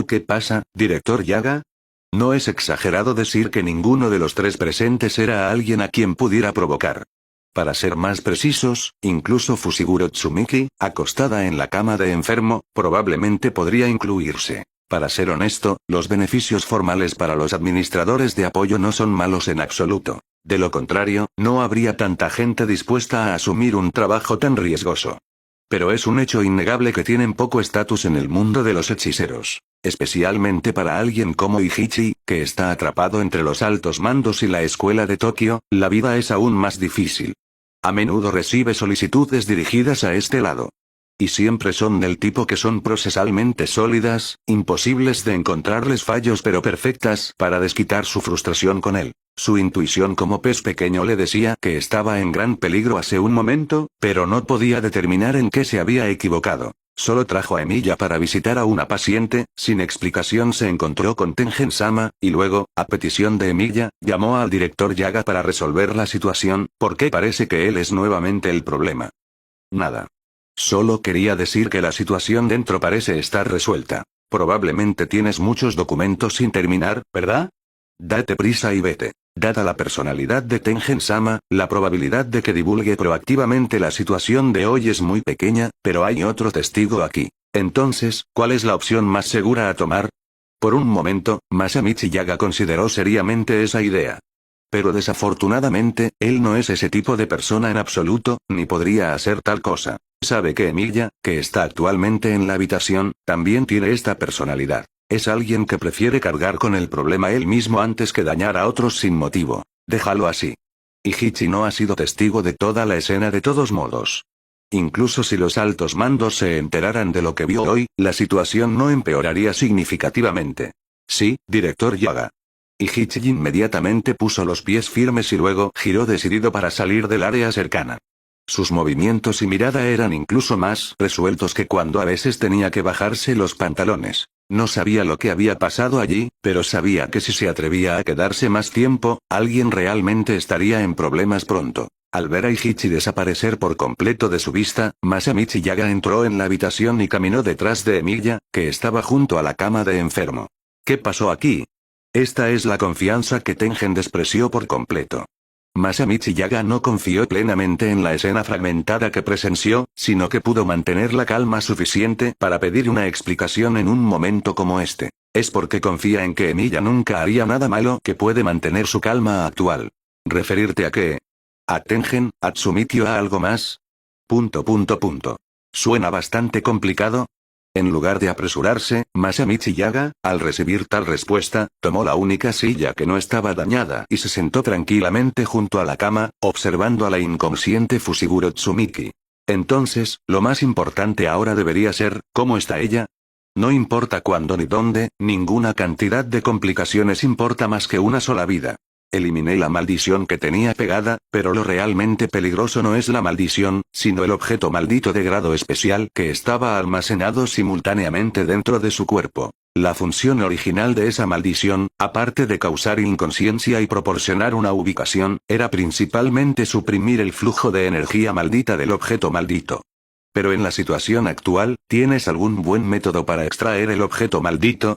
¿Qué pasa, director Yaga? No es exagerado decir que ninguno de los tres presentes era alguien a quien pudiera provocar. Para ser más precisos, incluso Fushiguro Tsumiki, acostada en la cama de enfermo, probablemente podría incluirse. Para ser honesto, los beneficios formales para los administradores de apoyo no son malos en absoluto. De lo contrario, no habría tanta gente dispuesta a asumir un trabajo tan riesgoso. Pero es un hecho innegable que tienen poco estatus en el mundo de los hechiceros. Especialmente para alguien como Ihichi, que está atrapado entre los altos mandos y la escuela de Tokio, la vida es aún más difícil. A menudo recibe solicitudes dirigidas a este lado. Y siempre son del tipo que son procesalmente sólidas, imposibles de encontrarles fallos pero perfectas para desquitar su frustración con él. Su intuición como pez pequeño le decía que estaba en gran peligro hace un momento, pero no podía determinar en qué se había equivocado. Solo trajo a Emilia para visitar a una paciente, sin explicación se encontró con Tengen-sama, y luego, a petición de Emilia, llamó al director Yaga para resolver la situación, porque parece que él es nuevamente el problema. Nada. Solo quería decir que la situación dentro parece estar resuelta. Probablemente tienes muchos documentos sin terminar, ¿verdad? Date prisa y vete. Dada la personalidad de Tengen-sama, la probabilidad de que divulgue proactivamente la situación de hoy es muy pequeña, pero hay otro testigo aquí. Entonces, ¿cuál es la opción más segura a tomar? Por un momento, Masamichi Yaga consideró seriamente esa idea. Pero desafortunadamente, él no es ese tipo de persona en absoluto, ni podría hacer tal cosa. Sabe que Emilia, que está actualmente en la habitación, también tiene esta personalidad. Es alguien que prefiere cargar con el problema él mismo antes que dañar a otros sin motivo. Déjalo así. Ihichi no ha sido testigo de toda la escena de todos modos. Incluso si los altos mandos se enteraran de lo que vio hoy, la situación no empeoraría significativamente. Sí, director Yaga. Ihichi inmediatamente puso los pies firmes y luego giró decidido para salir del área cercana. Sus movimientos y mirada eran incluso más resueltos que cuando a veces tenía que bajarse los pantalones. No sabía lo que había pasado allí, pero sabía que si se atrevía a quedarse más tiempo, alguien realmente estaría en problemas pronto. Al ver a Ihichi desaparecer por completo de su vista, Masamichi Yaga entró en la habitación y caminó detrás de Emilia, que estaba junto a la cama de enfermo. ¿Qué pasó aquí? Esta es la confianza que Tengen despreció por completo. Masamichi Yaga no confió plenamente en la escena fragmentada que presenció, sino que pudo mantener la calma suficiente para pedir una explicación en un momento como este. Es porque confía en que Emilia nunca haría nada malo que puede mantener su calma actual. ¿Referirte a qué? ¿A Tengen, a Tsumiki o a algo más? Suena bastante complicado. En lugar de apresurarse, Masamichi Yaga, al recibir tal respuesta, tomó la única silla que no estaba dañada y se sentó tranquilamente junto a la cama, observando a la inconsciente Fushiguro Tsumiki. Entonces, lo más importante ahora debería ser, ¿cómo está ella? No importa cuándo ni dónde, ninguna cantidad de complicaciones importa más que una sola vida. Eliminé la maldición que tenía pegada, pero lo realmente peligroso no es la maldición, sino el objeto maldito de grado especial que estaba almacenado simultáneamente dentro de su cuerpo. La función original de esa maldición, aparte de causar inconsciencia y proporcionar una ubicación, era principalmente suprimir el flujo de energía maldita del objeto maldito. Pero en la situación actual, ¿tienes algún buen método para extraer el objeto maldito?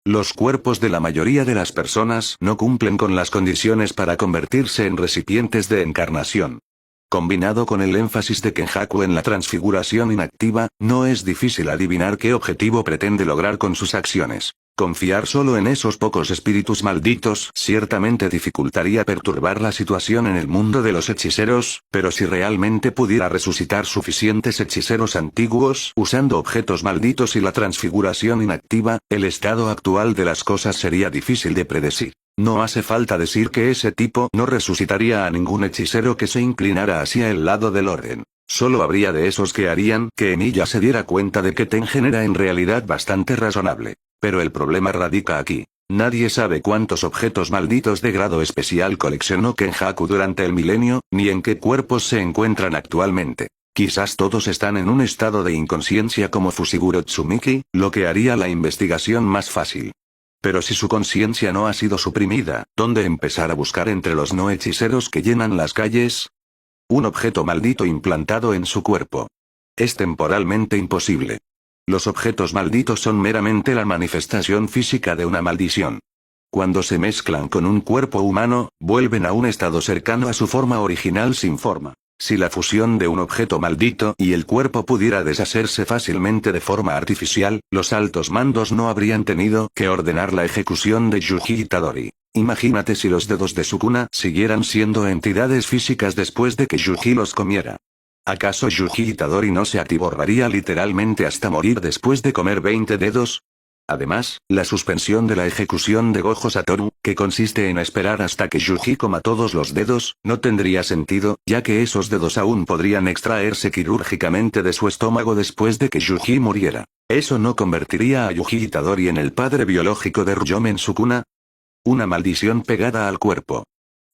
Los cuerpos de la mayoría de las personas no cumplen con las condiciones para convertirse en recipientes de encarnación. Combinado con el énfasis de Kenjaku en la transfiguración inactiva, no es difícil adivinar qué objetivo pretende lograr con sus acciones. Confiar solo en esos pocos espíritus malditos ciertamente dificultaría perturbar la situación en el mundo de los hechiceros, pero si realmente pudiera resucitar suficientes hechiceros antiguos usando objetos malditos y la transfiguración inactiva, el estado actual de las cosas sería difícil de predecir. No hace falta decir que ese tipo no resucitaría a ningún hechicero que se inclinara hacia el lado del orden. Solo habría de esos que harían que Emilia se diera cuenta de que Tengen era en realidad bastante razonable. Pero el problema radica aquí. Nadie sabe cuántos objetos malditos de grado especial coleccionó Kenjaku durante el milenio, ni en qué cuerpos se encuentran actualmente. Quizás todos están en un estado de inconsciencia como Fushiguro Tsumiki, lo que haría la investigación más fácil. Pero si su conciencia no ha sido suprimida, ¿dónde empezar a buscar entre los no hechiceros que llenan las calles? Un objeto maldito implantado en su cuerpo. Es temporalmente imposible. Los objetos malditos son meramente la manifestación física de una maldición. Cuando se mezclan con un cuerpo humano, vuelven a un estado cercano a su forma original sin forma. Si la fusión de un objeto maldito y el cuerpo pudiera deshacerse fácilmente de forma artificial, los altos mandos no habrían tenido que ordenar la ejecución de Yuji Itadori. Imagínate si los dedos de Sukuna siguieran siendo entidades físicas después de que Yuji los comiera. ¿Acaso Yuji Itadori no se atiborraría literalmente hasta morir después de comer 20 dedos? Además, la suspensión de la ejecución de Gojo Satoru, que consiste en esperar hasta que Yuji coma todos los dedos, no tendría sentido, ya que esos dedos aún podrían extraerse quirúrgicamente de su estómago después de que Yuji muriera. ¿Eso no convertiría a Yuji Itadori en el padre biológico de Ryomen Sukuna? Una maldición pegada al cuerpo.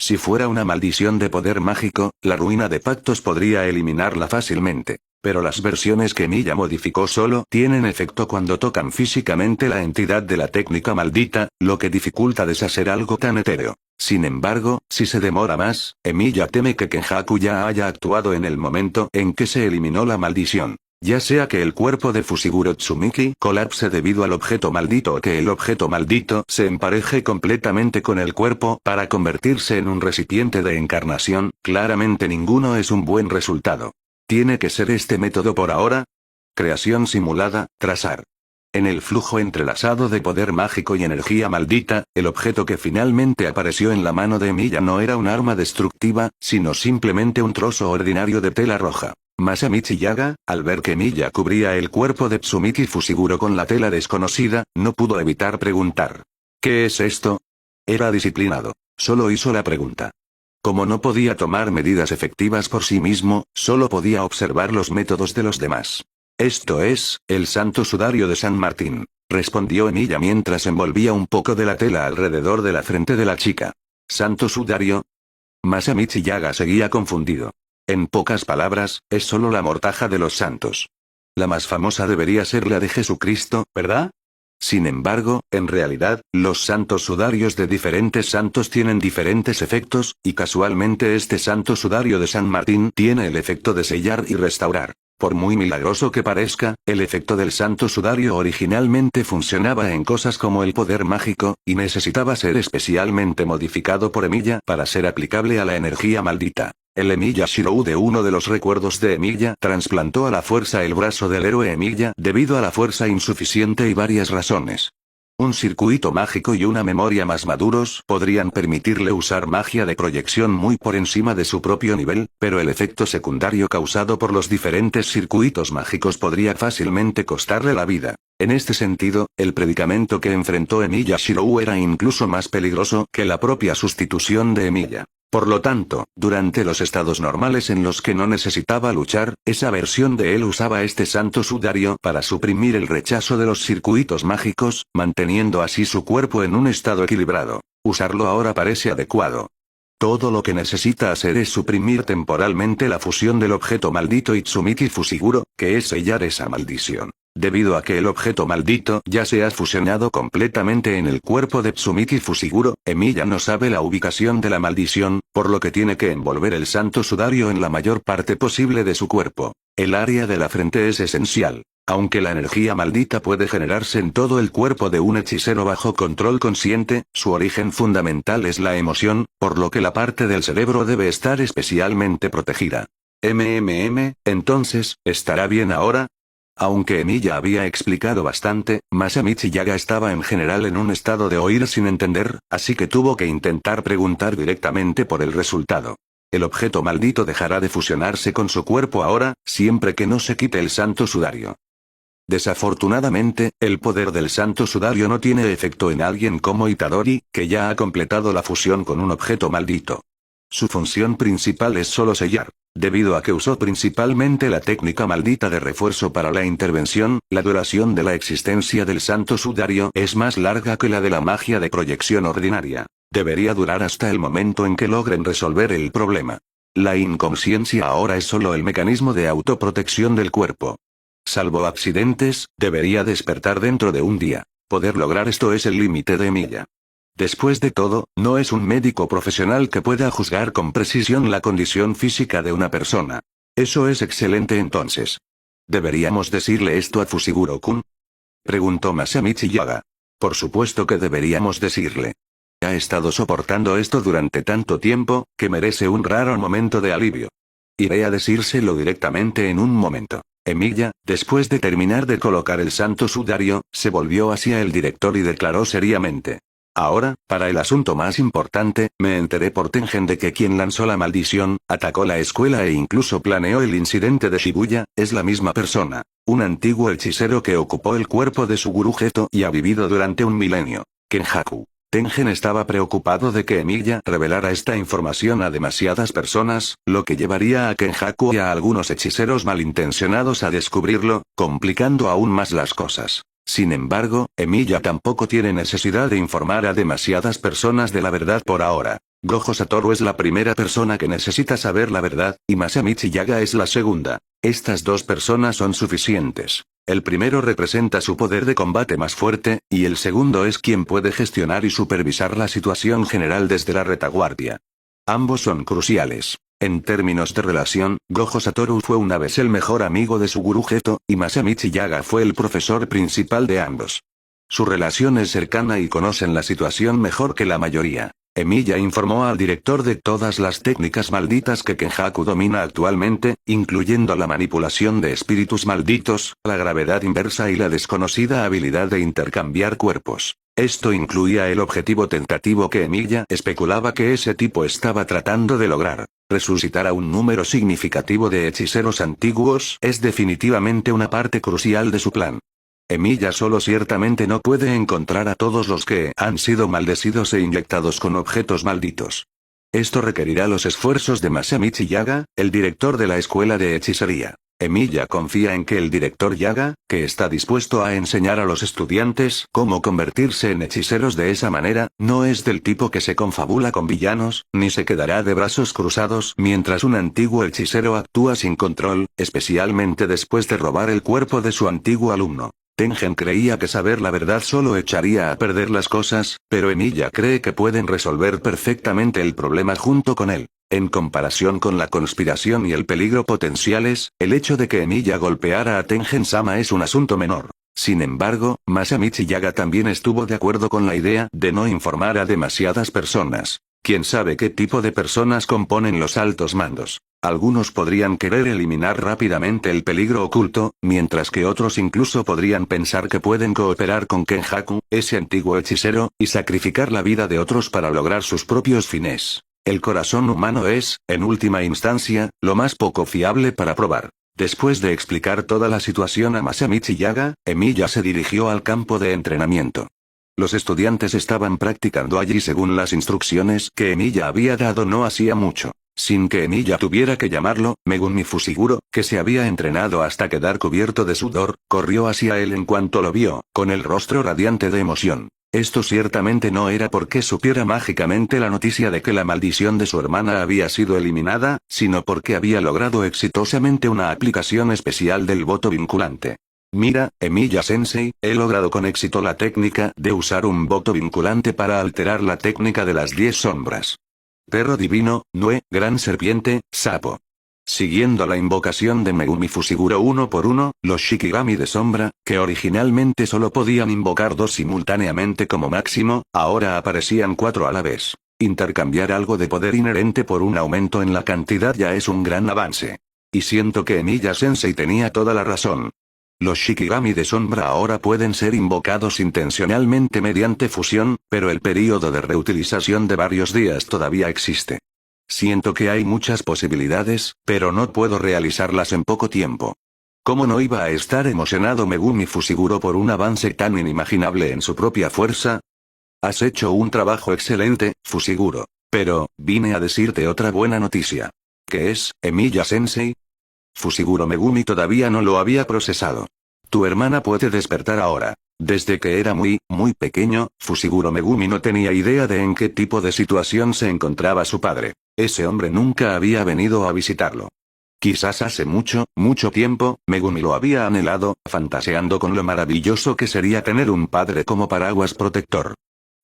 Si fuera una maldición de poder mágico, la ruina de pactos podría eliminarla fácilmente. Pero las versiones que Emilia modificó solo tienen efecto cuando tocan físicamente la entidad de la técnica maldita, lo que dificulta deshacer algo tan etéreo. Sin embargo, si se demora más, Emilia teme que Kenjaku ya haya actuado en el momento en que se eliminó la maldición. Ya sea que el cuerpo de Fushiguro Tsumiki colapse debido al objeto maldito o que el objeto maldito se empareje completamente con el cuerpo para convertirse en un recipiente de encarnación, claramente ninguno es un buen resultado. ¿Tiene que ser este método por ahora? Creación simulada, trazar. En el flujo entrelazado de poder mágico y energía maldita, el objeto que finalmente apareció en la mano de Emilia no era un arma destructiva, sino simplemente un trozo ordinario de tela roja. Masamichi Yaga, al ver que Emilia cubría el cuerpo de Tsumiki Fushiguro con la tela desconocida, no pudo evitar preguntar. ¿Qué es esto? Era disciplinado. Solo hizo la pregunta. Como no podía tomar medidas efectivas por sí mismo, solo podía observar los métodos de los demás. Esto es, el santo sudario de San Martín, respondió Emilia mientras envolvía un poco de la tela alrededor de la frente de la chica. ¿Santo sudario? Masamichi Yaga seguía confundido. En pocas palabras, es solo la mortaja de los santos. La más famosa debería ser la de Jesucristo, ¿verdad? Sin embargo, en realidad, los santos sudarios de diferentes santos tienen diferentes efectos, y casualmente este santo sudario de San Martín tiene el efecto de sellar y restaurar. Por muy milagroso que parezca, el efecto del santo sudario originalmente funcionaba en cosas como el poder mágico, y necesitaba ser especialmente modificado por Emilia para ser aplicable a la energía maldita. El Emilia Shirou de uno de los recuerdos de Emilia trasplantó a la fuerza el brazo del héroe Emilia debido a la fuerza insuficiente y varias razones. Un circuito mágico y una memoria más maduros podrían permitirle usar magia de proyección muy por encima de su propio nivel, pero el efecto secundario causado por los diferentes circuitos mágicos podría fácilmente costarle la vida. En este sentido, el predicamento que enfrentó Emilia Shirou era incluso más peligroso que la propia sustitución de Emilia. Por lo tanto, durante los estados normales en los que no necesitaba luchar, esa versión de él usaba este santo sudario para suprimir el rechazo de los circuitos mágicos, manteniendo así su cuerpo en un estado equilibrado. Usarlo ahora parece adecuado. Todo lo que necesita hacer es suprimir temporalmente la fusión del objeto maldito Itsumiki Fushiguro, que es sellar esa maldición. Debido a que el objeto maldito ya se ha fusionado completamente en el cuerpo de Tsumiki Fushiguro, Emilia no sabe la ubicación de la maldición, por lo que tiene que envolver el santo sudario en la mayor parte posible de su cuerpo. El área de la frente es esencial. Aunque la energía maldita puede generarse en todo el cuerpo de un hechicero bajo control consciente, su origen fundamental es la emoción, por lo que la parte del cerebro debe estar especialmente protegida. Entonces, ¿estará bien ahora? Aunque Emilia había explicado bastante, Masamichi Yaga estaba en general en un estado de oír sin entender, así que tuvo que intentar preguntar directamente por el resultado. El objeto maldito dejará de fusionarse con su cuerpo ahora, siempre que no se quite el santo sudario. Desafortunadamente, el poder del santo sudario no tiene efecto en alguien como Itadori, que ya ha completado la fusión con un objeto maldito. Su función principal es solo sellar. Debido a que usó principalmente la técnica maldita de refuerzo para la intervención, la duración de la existencia del santo sudario es más larga que la de la magia de proyección ordinaria. Debería durar hasta el momento en que logren resolver el problema. La inconsciencia ahora es solo el mecanismo de autoprotección del cuerpo. Salvo accidentes, debería despertar dentro de un día. Poder lograr esto es el límite de Emilia. Después de todo, no es un médico profesional que pueda juzgar con precisión la condición física de una persona. Eso es excelente entonces. ¿Deberíamos decirle esto a Fushiguro-kun? Preguntó Masamichi Yaga. Por supuesto que deberíamos decirle. Ha estado soportando esto durante tanto tiempo, que merece un raro momento de alivio. Iré a decírselo directamente en un momento. Emilia, después de terminar de colocar el santo sudario, se volvió hacia el director y declaró seriamente. Ahora, para el asunto más importante, me enteré por Tengen de que quien lanzó la maldición, atacó la escuela e incluso planeó el incidente de Shibuya, es la misma persona. Un antiguo hechicero que ocupó el cuerpo de su gurú Geto y ha vivido durante un milenio. Kenjaku. Tengen estaba preocupado de que Emilia revelara esta información a demasiadas personas, lo que llevaría a Kenjaku y a algunos hechiceros malintencionados a descubrirlo, complicando aún más las cosas. Sin embargo, Emilia tampoco tiene necesidad de informar a demasiadas personas de la verdad por ahora. Gojo Satoru es la primera persona que necesita saber la verdad, y Masamichi Yaga es la segunda. Estas dos personas son suficientes. El primero representa su poder de combate más fuerte, y el segundo es quien puede gestionar y supervisar la situación general desde la retaguardia. Ambos son cruciales. En términos de relación, Gojo Satoru fue una vez el mejor amigo de su gurú Geto, y Masamichi Yaga fue el profesor principal de ambos. Su relación es cercana y conocen la situación mejor que la mayoría. Emilia informó al director de todas las técnicas malditas que Kenjaku domina actualmente, incluyendo la manipulación de espíritus malditos, la gravedad inversa y la desconocida habilidad de intercambiar cuerpos. Esto incluía el objetivo tentativo que Emilia especulaba que ese tipo estaba tratando de lograr. Resucitar a un número significativo de hechiceros antiguos es definitivamente una parte crucial de su plan. Emilia solo ciertamente no puede encontrar a todos los que han sido maldecidos e inyectados con objetos malditos. Esto requerirá los esfuerzos de Masamichi Yaga, el director de la escuela de hechicería. Emilia confía en que el director Yaga, que está dispuesto a enseñar a los estudiantes cómo convertirse en hechiceros de esa manera, no es del tipo que se confabula con villanos, ni se quedará de brazos cruzados mientras un antiguo hechicero actúa sin control, especialmente después de robar el cuerpo de su antiguo alumno. Tengen creía que saber la verdad solo echaría a perder las cosas, pero Emilia cree que pueden resolver perfectamente el problema junto con él. En comparación con la conspiración y el peligro potenciales, el hecho de que Emilia golpeara a Tengen-sama es un asunto menor. Sin embargo, Masamichi Yaga también estuvo de acuerdo con la idea de no informar a demasiadas personas. ¿Quién sabe qué tipo de personas componen los altos mandos? Algunos podrían querer eliminar rápidamente el peligro oculto, mientras que otros incluso podrían pensar que pueden cooperar con Kenjaku, ese antiguo hechicero, y sacrificar la vida de otros para lograr sus propios fines. El corazón humano es, en última instancia, lo más poco fiable para probar. Después de explicar toda la situación a Masamichi Yaga, Emilia se dirigió al campo de entrenamiento. Los estudiantes estaban practicando allí según las instrucciones que Emilia había dado no hacía mucho. Sin que Emilia tuviera que llamarlo, Megumi Fushiguro, que se había entrenado hasta quedar cubierto de sudor, corrió hacia él en cuanto lo vio, con el rostro radiante de emoción. Esto ciertamente no era porque supiera mágicamente la noticia de que la maldición de su hermana había sido eliminada, sino porque había logrado exitosamente una aplicación especial del voto vinculante. Mira, Emilia-sensei, he logrado con éxito la técnica de usar un voto vinculante para alterar la técnica de las 10 sombras. Perro divino, Nue, gran serpiente, sapo. Siguiendo la invocación de Megumi Fushiguro uno por uno, los Shikigami de sombra, que originalmente solo podían invocar 2 simultáneamente como máximo, ahora aparecían 4 a la vez. Intercambiar algo de poder inherente por un aumento en la cantidad ya es un gran avance. Y siento que Emilia-sensei tenía toda la razón. Los Shikigami de sombra ahora pueden ser invocados intencionalmente mediante fusión, pero el período de reutilización de varios días todavía existe. Siento que hay muchas posibilidades, pero no puedo realizarlas en poco tiempo. ¿Cómo no iba a estar emocionado Megumi Fushiguro por un avance tan inimaginable en su propia fuerza? Has hecho un trabajo excelente, Fushiguro. Pero, vine a decirte otra buena noticia. ¿Qué es, Emiya-sensei? Fushiguro Megumi todavía no lo había procesado. Tu hermana puede despertar ahora. Desde que era muy pequeño, Fushiguro Megumi no tenía idea de en qué tipo de situación se encontraba su padre. Ese hombre nunca había venido a visitarlo. Quizás hace mucho tiempo, Megumi lo había anhelado, fantaseando con lo maravilloso que sería tener un padre como paraguas protector.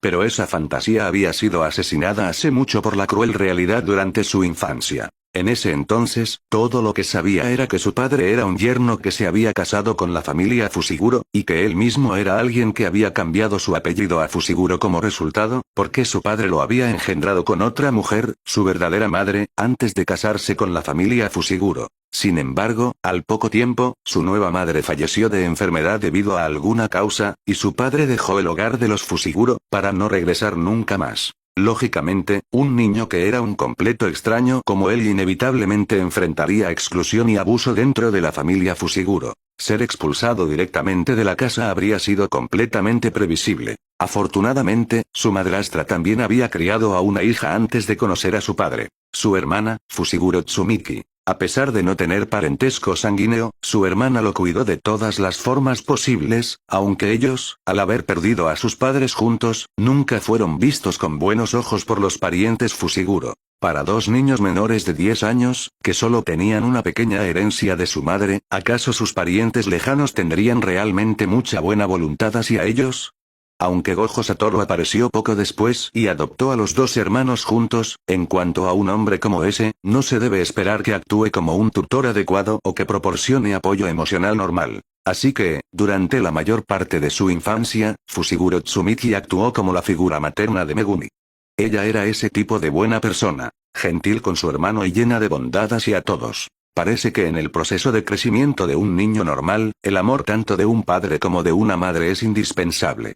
Pero esa fantasía había sido asesinada hace mucho por la cruel realidad durante su infancia. En ese entonces, todo lo que sabía era que su padre era un yerno que se había casado con la familia Fushiguro, y que él mismo era alguien que había cambiado su apellido a Fushiguro como resultado, porque su padre lo había engendrado con otra mujer, su verdadera madre, antes de casarse con la familia Fushiguro. Sin embargo, al poco tiempo, su nueva madre falleció de enfermedad debido a alguna causa, y su padre dejó el hogar de los Fushiguro, para no regresar nunca más. Lógicamente, un niño que era un completo extraño como él inevitablemente enfrentaría exclusión y abuso dentro de la familia Fushiguro. Ser expulsado directamente de la casa habría sido completamente previsible. Afortunadamente, su madrastra también había criado a una hija antes de conocer a su padre. Su hermana, Fushiguro Tsumiki. A pesar de no tener parentesco sanguíneo, su hermana lo cuidó de todas las formas posibles, aunque ellos, al haber perdido a sus padres juntos, nunca fueron vistos con buenos ojos por los parientes Fushiguro. Para dos niños menores de 10 años, que solo tenían una pequeña herencia de su madre, ¿acaso sus parientes lejanos tendrían realmente mucha buena voluntad hacia ellos? Aunque Gojo Satoru apareció poco después y adoptó a los dos hermanos juntos, en cuanto a un hombre como ese, no se debe esperar que actúe como un tutor adecuado o que proporcione apoyo emocional normal. Así que, durante la mayor parte de su infancia, Fushiguro Tsumiki actuó como la figura materna de Megumi. Ella era ese tipo de buena persona, gentil con su hermano y llena de bondad hacia todos. Parece que en el proceso de crecimiento de un niño normal, el amor tanto de un padre como de una madre es indispensable.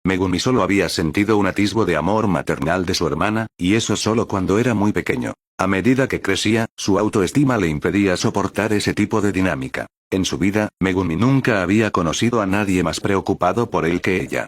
Megumi solo había sentido un atisbo de amor maternal de su hermana, y eso solo cuando era muy pequeño. A medida que crecía, su autoestima le impedía soportar ese tipo de dinámica. En su vida, Megumi nunca había conocido a nadie más preocupado por él que ella.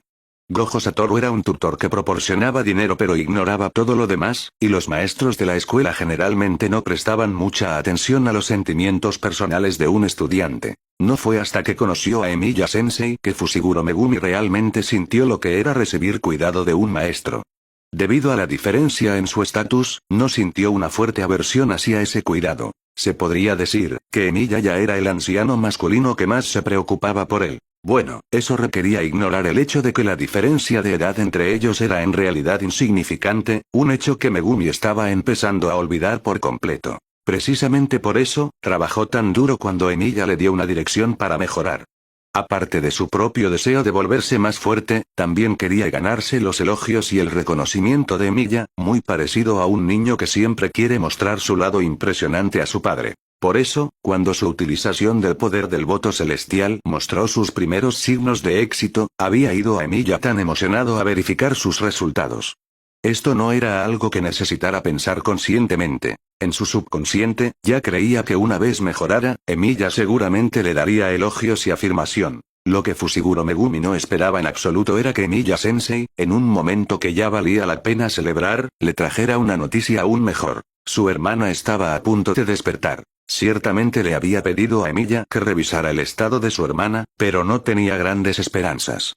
Gojo Satoru era un tutor que proporcionaba dinero pero ignoraba todo lo demás, y los maestros de la escuela generalmente no prestaban mucha atención a los sentimientos personales de un estudiante. No fue hasta que conoció a Emiya Sensei que Fushiguro Megumi realmente sintió lo que era recibir cuidado de un maestro. Debido a la diferencia en su estatus, no sintió una fuerte aversión hacia ese cuidado. Se podría decir que Emiya ya era el anciano masculino que más se preocupaba por él. Bueno, eso requería ignorar el hecho de que la diferencia de edad entre ellos era en realidad insignificante, un hecho que Megumi estaba empezando a olvidar por completo. Precisamente por eso, trabajó tan duro cuando Emiya le dio una dirección para mejorar. Aparte de su propio deseo de volverse más fuerte, también quería ganarse los elogios y el reconocimiento de Emiya, muy parecido a un niño que siempre quiere mostrar su lado impresionante a su padre. Por eso, cuando su utilización del poder del voto celestial mostró sus primeros signos de éxito, había ido a Emiya tan emocionado a verificar sus resultados. Esto no era algo que necesitara pensar conscientemente. En su subconsciente, ya creía que una vez mejorara, Emiya seguramente le daría elogios y afirmación. Lo que Fushiguro Megumi no esperaba en absoluto era que Emiya Sensei, en un momento que ya valía la pena celebrar, le trajera una noticia aún mejor. Su hermana estaba a punto de despertar. Ciertamente le había pedido a Emiya que revisara el estado de su hermana, pero no tenía grandes esperanzas.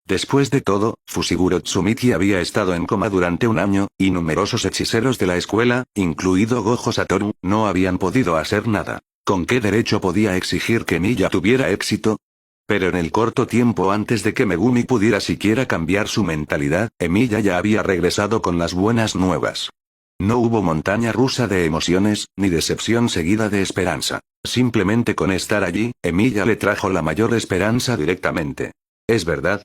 Después de todo, Fushiguro Tsumiki había estado en coma durante un año, y numerosos hechiceros de la escuela, incluido Gojo Satoru, no habían podido hacer nada. ¿Con qué derecho podía exigir que Emiya tuviera éxito? Pero en el corto tiempo antes de que Megumi pudiera siquiera cambiar su mentalidad, Emiya ya había regresado con las buenas nuevas. No hubo montaña rusa de emociones, ni decepción seguida de esperanza. Simplemente con estar allí, Emiya le trajo la mayor esperanza directamente. ¿Es verdad?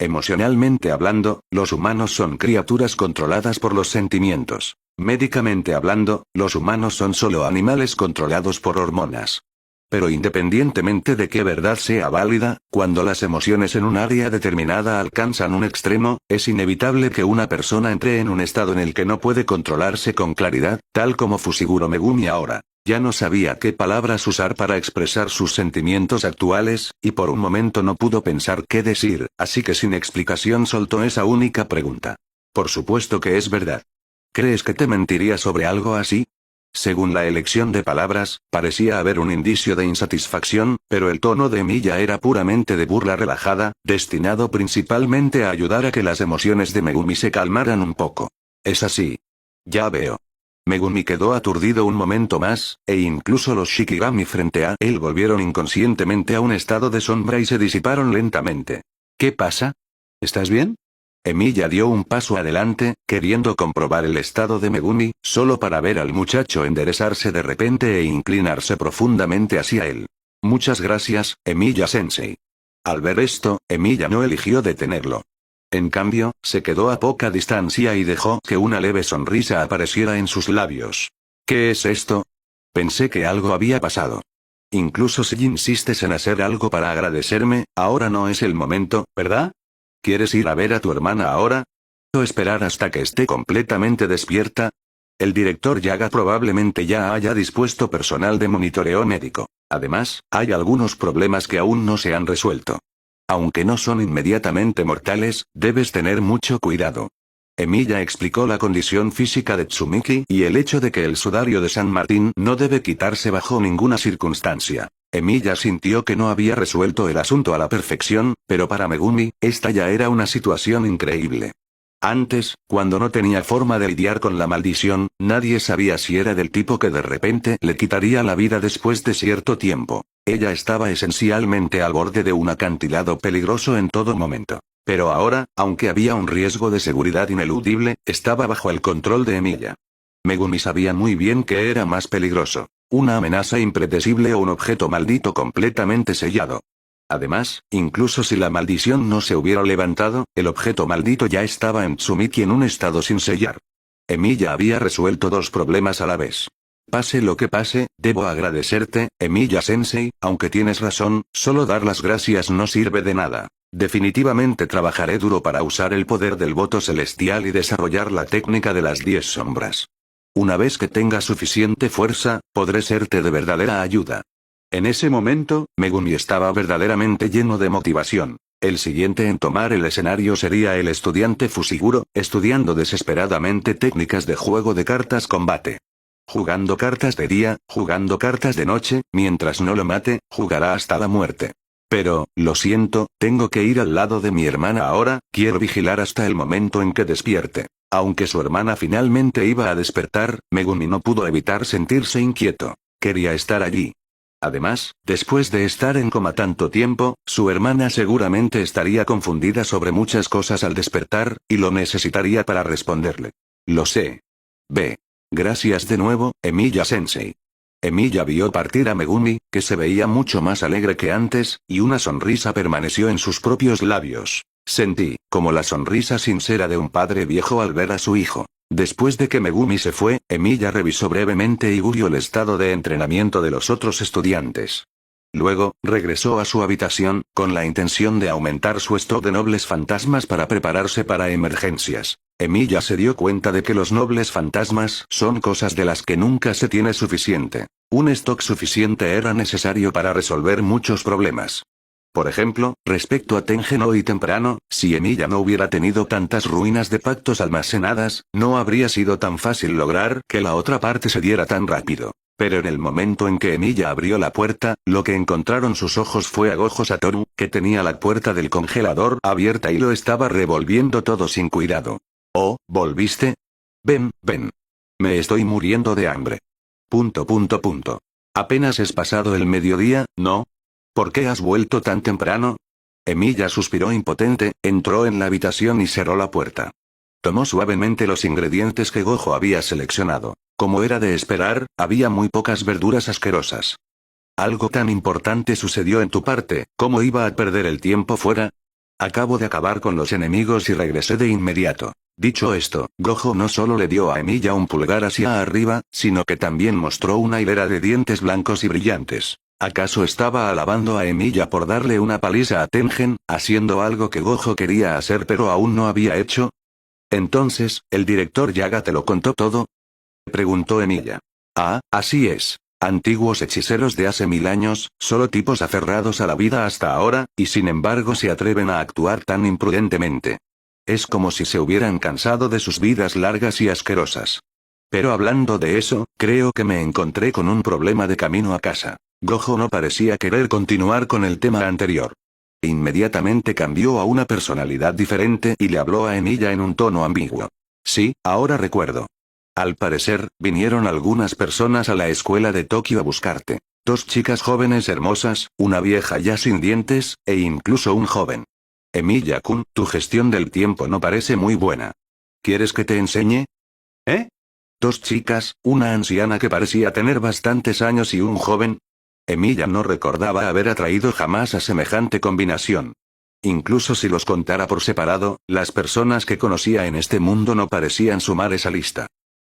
Emocionalmente hablando, los humanos son criaturas controladas por los sentimientos. Médicamente hablando, los humanos son solo animales controlados por hormonas. Pero independientemente de qué verdad sea válida, cuando las emociones en un área determinada alcanzan un extremo, es inevitable que una persona entre en un estado en el que no puede controlarse con claridad, tal como Fushiguro Megumi ahora. Ya no sabía qué palabras usar para expresar sus sentimientos actuales, y por un momento no pudo pensar qué decir, así que sin explicación soltó esa única pregunta. Por supuesto que es verdad. ¿Crees que te mentiría sobre algo así? Según la elección de palabras, parecía haber un indicio de insatisfacción, pero el tono de Emilia era puramente de burla relajada, destinado principalmente a ayudar a que las emociones de Megumi se calmaran un poco. Es así. Ya veo. Megumi quedó aturdido un momento más, e incluso los Shikigami frente a él volvieron inconscientemente a un estado de sombra y se disiparon lentamente. ¿Qué pasa? ¿Estás bien? Emilia dio un paso adelante, queriendo comprobar el estado de Megumi, solo para ver al muchacho enderezarse de repente e inclinarse profundamente hacia él. Muchas gracias, Emilia-sensei. Al ver esto, Emilia no eligió detenerlo. En cambio, se quedó a poca distancia y dejó que una leve sonrisa apareciera en sus labios. ¿Qué es esto? Pensé que algo había pasado. Incluso si insistes en hacer algo para agradecerme, ahora no es el momento, ¿verdad? ¿Quieres ir a ver a tu hermana ahora? ¿O esperar hasta que esté completamente despierta? El director Yaga probablemente ya haya dispuesto personal de monitoreo médico. Además, hay algunos problemas que aún no se han resuelto. Aunque no son inmediatamente mortales, debes tener mucho cuidado. Emilia explicó la condición física de Tsumiki y el hecho de que el sudario de San Martín no debe quitarse bajo ninguna circunstancia. Emilia sintió que no había resuelto el asunto a la perfección, pero para Megumi, esta ya era una situación increíble. Antes, cuando no tenía forma de lidiar con la maldición, nadie sabía si era del tipo que de repente le quitaría la vida después de cierto tiempo. Ella estaba esencialmente al borde de un acantilado peligroso en todo momento. Pero ahora, aunque había un riesgo de seguridad ineludible, estaba bajo el control de Emilia. Megumi sabía muy bien que era más peligroso: una amenaza impredecible o un objeto maldito completamente sellado. Además, incluso si la maldición no se hubiera levantado, el objeto maldito ya estaba en Tsumiki en un estado sin sellar. Emilia había resuelto dos problemas a la vez. Pase lo que pase, debo agradecerte, Emilia-sensei, aunque tienes razón, solo dar las gracias no sirve de nada. Definitivamente trabajaré duro para usar el poder del voto celestial y desarrollar la técnica de las 10 sombras. Una vez que tenga suficiente fuerza, podré serte de verdadera ayuda. En ese momento, Megumi estaba verdaderamente lleno de motivación. El siguiente en tomar el escenario sería el estudiante Fushiguro, estudiando desesperadamente técnicas de juego de cartas combate. Jugando cartas de día, jugando cartas de noche, mientras no lo mate, jugará hasta la muerte. Pero, lo siento, tengo que ir al lado de mi hermana ahora, quiero vigilar hasta el momento en que despierte. Aunque su hermana finalmente iba a despertar, Megumi no pudo evitar sentirse inquieto. Quería estar allí. Además, después de estar en coma tanto tiempo, su hermana seguramente estaría confundida sobre muchas cosas al despertar, y lo necesitaría para responderle. Lo sé. Ve. Gracias de nuevo, Emilia-sensei. Emilia vio partir a Megumi, que se veía mucho más alegre que antes, y una sonrisa permaneció en sus propios labios. Sentí, como la sonrisa sincera de un padre viejo al ver a su hijo. Después de que Megumi se fue, Emilia revisó brevemente y vio el estado de entrenamiento de los otros estudiantes. Luego, regresó a su habitación, con la intención de aumentar su stock de nobles fantasmas para prepararse para emergencias. Emilia se dio cuenta de que los nobles fantasmas son cosas de las que nunca se tiene suficiente. Un stock suficiente era necesario para resolver muchos problemas. Por ejemplo, respecto a Tengen hoy temprano, si Emilia no hubiera tenido tantas ruinas de pactos almacenadas, no habría sido tan fácil lograr que la otra parte se diera tan rápido. Pero en el momento en que Emilia abrió la puerta, lo que encontraron sus ojos fue a Gojo Satoru, que tenía la puerta del congelador abierta y lo estaba revolviendo todo sin cuidado. «Oh, ¿volviste? Ven, ven. Me estoy muriendo de hambre. Apenas es pasado el mediodía, ¿no? ¿Por qué has vuelto tan temprano?» Emilia suspiró impotente, entró en la habitación y cerró la puerta. Tomó suavemente los ingredientes que Gojo había seleccionado. Como era de esperar, había muy pocas verduras asquerosas. «Algo tan importante sucedió en tu parte, ¿cómo iba a perder el tiempo fuera? Acabo de acabar con los enemigos y regresé de inmediato». Dicho esto, Gojo no solo le dio a Emilia un pulgar hacia arriba, sino que también mostró una hilera de dientes blancos y brillantes. ¿Acaso estaba alabando a Emilia por darle una paliza a Tengen, haciendo algo que Gojo quería hacer pero aún no había hecho? «Entonces, ¿el director Yaga te lo contó todo?», preguntó Emilia. «Ah, así es. Antiguos hechiceros de hace 1000 años, solo tipos aferrados a la vida hasta ahora, y sin embargo se atreven a actuar tan imprudentemente. Es como si se hubieran cansado de sus vidas largas y asquerosas. Pero hablando de eso, creo que me encontré con un problema de camino a casa. Gojo no parecía querer continuar con el tema anterior. Inmediatamente cambió a una personalidad diferente y le habló a Emilia en un tono ambiguo. Sí, ahora recuerdo. Al parecer, vinieron algunas personas a la escuela de Tokio a buscarte. 2 chicas jóvenes hermosas, una vieja ya sin dientes, e incluso un joven. Emilia-kun, tu gestión del tiempo no parece muy buena. ¿Quieres que te enseñe? ¿Eh? 2 chicas, una anciana que parecía tener bastantes años y un joven. Emilia no recordaba haber atraído jamás a semejante combinación. Incluso si los contara por separado, las personas que conocía en este mundo no parecían sumar esa lista.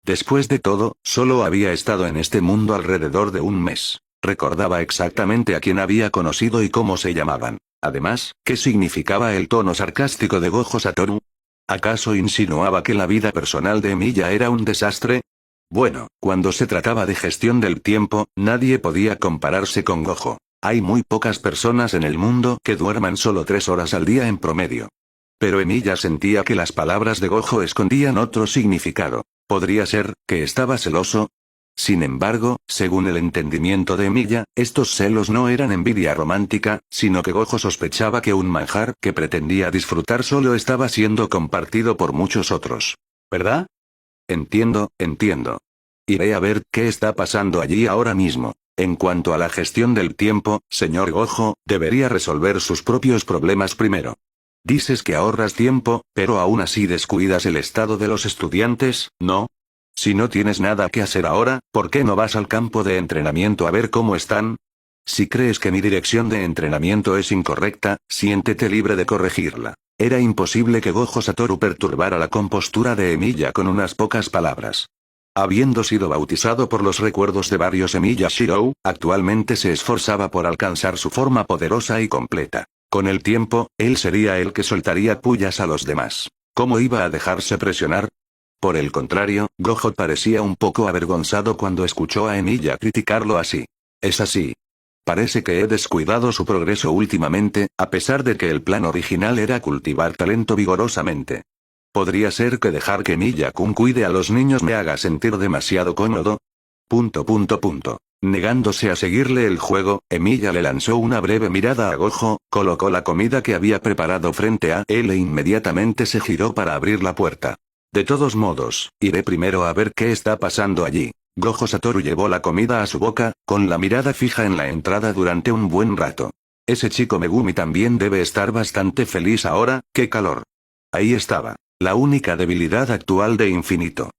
Después de todo, solo había estado en este mundo alrededor de un mes. Recordaba exactamente a quién había conocido y cómo se llamaban. Además, ¿qué significaba el tono sarcástico de Gojo Satoru? ¿Acaso insinuaba que la vida personal de Emilia era un desastre? Bueno, cuando se trataba de gestión del tiempo, nadie podía compararse con Gojo. Hay muy pocas personas en el mundo que duerman solo 3 horas al día en promedio. Pero Emilia sentía que las palabras de Gojo escondían otro significado. ¿Podría ser que estaba celoso? Sin embargo, según el entendimiento de Emilia, estos celos no eran envidia romántica, sino que Gojo sospechaba que un manjar que pretendía disfrutar solo estaba siendo compartido por muchos otros. ¿Verdad? Entiendo. Iré a ver qué está pasando allí ahora mismo. En cuanto a la gestión del tiempo, señor Gojo, debería resolver sus propios problemas primero. Dices que ahorras tiempo, pero aún así descuidas el estado de los estudiantes, ¿no? Si no tienes nada que hacer ahora, ¿por qué no vas al campo de entrenamiento a ver cómo están? Si crees que mi dirección de entrenamiento es incorrecta, siéntete libre de corregirla. Era imposible que Gojo Satoru perturbara la compostura de Emilia con unas pocas palabras. Habiendo sido bautizado por los recuerdos de varios Emilia Shirou, actualmente se esforzaba por alcanzar su forma poderosa y completa. Con el tiempo, él sería el que soltaría pullas a los demás. ¿Cómo iba a dejarse presionar? Por el contrario, Gojo parecía un poco avergonzado cuando escuchó a Emilia criticarlo así. Es así. Parece que he descuidado su progreso últimamente, a pesar de que el plan original era cultivar talento vigorosamente. ¿Podría ser que dejar que Emilia-kun cuide a los niños me haga sentir demasiado cómodo? Negándose a seguirle el juego, Emilia le lanzó una breve mirada a Gojo, colocó la comida que había preparado frente a él e inmediatamente se giró para abrir la puerta. De todos modos, iré primero a ver qué está pasando allí. Gojo Satoru llevó la comida a su boca, con la mirada fija en la entrada durante un buen rato. Ese chico Megumi también debe estar bastante feliz ahora, qué calor. Ahí estaba, la única debilidad actual de Infinito.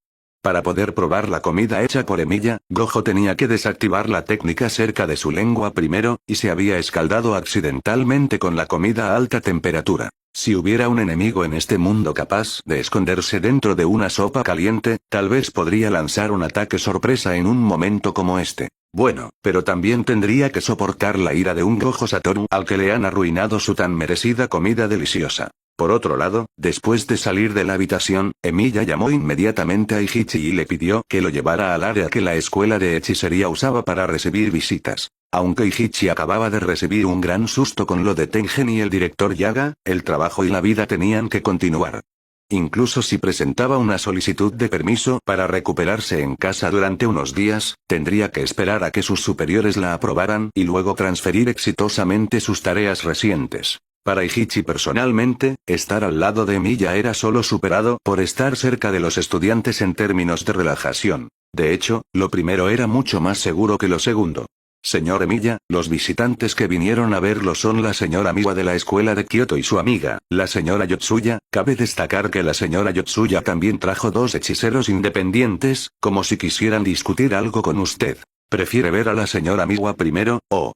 Para poder probar la comida hecha por Emilia, Gojo tenía que desactivar la técnica cerca de su lengua primero, y se había escaldado accidentalmente con la comida a alta temperatura. Si hubiera un enemigo en este mundo capaz de esconderse dentro de una sopa caliente, tal vez podría lanzar un ataque sorpresa en un momento como este. Bueno, pero también tendría que soportar la ira de un Gojo Satoru al que le han arruinado su tan merecida comida deliciosa. Por otro lado, después de salir de la habitación, Emilia llamó inmediatamente a Ichichi y le pidió que lo llevara al área que la escuela de hechicería usaba para recibir visitas. Aunque Ichichi acababa de recibir un gran susto con lo de Tengen y el director Yaga, el trabajo y la vida tenían que continuar. Incluso si presentaba una solicitud de permiso para recuperarse en casa durante unos días, tendría que esperar a que sus superiores la aprobaran y luego transferir exitosamente sus tareas recientes. Para Ichichi personalmente, estar al lado de Emilia era solo superado por estar cerca de los estudiantes en términos de relajación. De hecho, lo primero era mucho más seguro que lo segundo. Señor Emilia, los visitantes que vinieron a verlo son la señora Miwa de la escuela de Kioto y su amiga, la señora Yotsuya. Cabe destacar que la señora Yotsuya también trajo 2 hechiceros independientes, como si quisieran discutir algo con usted. ¿Prefiere ver a la señora Miwa primero, o...?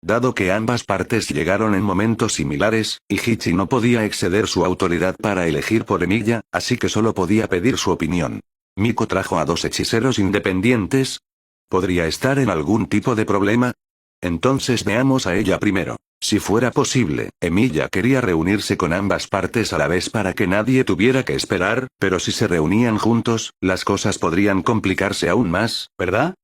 Dado que ambas partes llegaron en momentos similares, Ichichi no podía exceder su autoridad para elegir por Emilia, así que solo podía pedir su opinión. Miko trajo a 2 hechiceros independientes. ¿Podría estar en algún tipo de problema? Entonces veamos a ella primero. Si fuera posible, Emilia quería reunirse con ambas partes a la vez para que nadie tuviera que esperar, pero si se reunían juntos, las cosas podrían complicarse aún más, ¿verdad?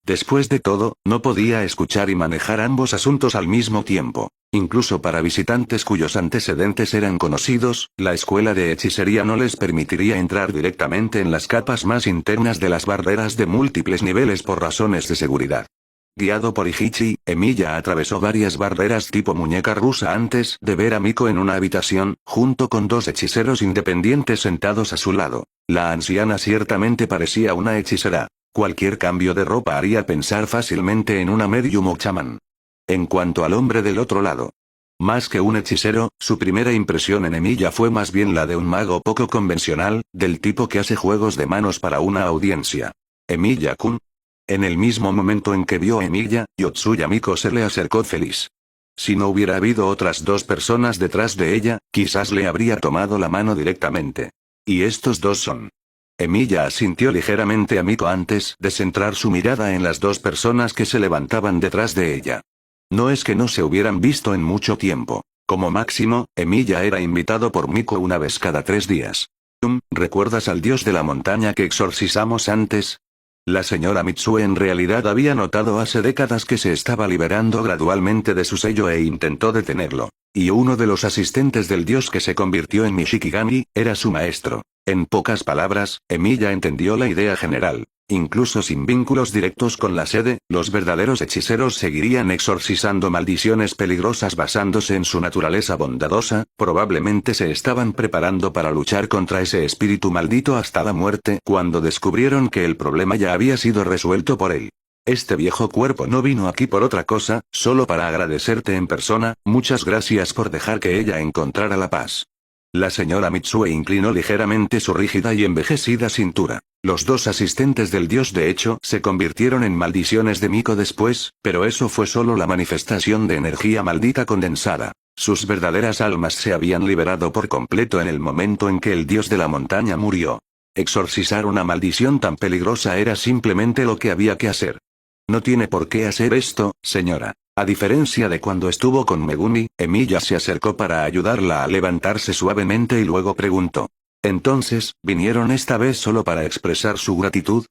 Después de todo, no podía escuchar y manejar ambos asuntos al mismo tiempo. Incluso para visitantes cuyos antecedentes eran conocidos, la escuela de hechicería no les permitiría entrar directamente en las capas más internas de las barreras de múltiples niveles por razones de seguridad. Guiado por Ichichi, Emilia atravesó varias barreras tipo muñeca rusa antes de ver a Miko en una habitación, junto con dos hechiceros independientes sentados a su lado. La anciana ciertamente parecía una hechicera. Cualquier cambio de ropa haría pensar fácilmente en una medium o chamán. En cuanto al hombre del otro lado. Más que un hechicero, su primera impresión en Emilia fue más bien la de un mago poco convencional, del tipo que hace juegos de manos para una audiencia. Emilia-kun. En el mismo momento en que vio a Emilia, Yotsuya Miko se le acercó feliz. Si no hubiera habido otras dos personas detrás de ella, quizás le habría tomado la mano directamente. Y estos dos son. Emilia asintió ligeramente a Miko antes de centrar su mirada en las dos personas que se levantaban detrás de ella. No es que no se hubieran visto en mucho tiempo. Como máximo, Emilia era invitado por Miko una vez cada 3 días. ¿Recuerdas al dios de la montaña que exorcizamos antes? La señora Mitsue en realidad había notado hace décadas que se estaba liberando gradualmente de su sello e intentó detenerlo. Y uno de los asistentes del dios que se convirtió en Mishikigami, era su maestro. En pocas palabras, Emilia entendió la idea general. Incluso sin vínculos directos con la sede, los verdaderos hechiceros seguirían exorcizando maldiciones peligrosas basándose en su naturaleza bondadosa, probablemente se estaban preparando para luchar contra ese espíritu maldito hasta la muerte cuando descubrieron que el problema ya había sido resuelto por él. Este viejo cuerpo no vino aquí por otra cosa, solo para agradecerte en persona, muchas gracias por dejar que ella encontrara la paz. La señora Mitsue inclinó ligeramente su rígida y envejecida cintura. Los dos asistentes del dios de hecho se convirtieron en maldiciones de Miko después, pero eso fue solo la manifestación de energía maldita condensada. Sus verdaderas almas se habían liberado por completo en el momento en que el dios de la montaña murió. Exorcizar una maldición tan peligrosa era simplemente lo que había que hacer. No tiene por qué hacer esto, señora. A diferencia de cuando estuvo con Megumi, Emilia se acercó para ayudarla a levantarse suavemente y luego preguntó. Entonces, ¿vinieron esta vez solo para expresar su gratitud?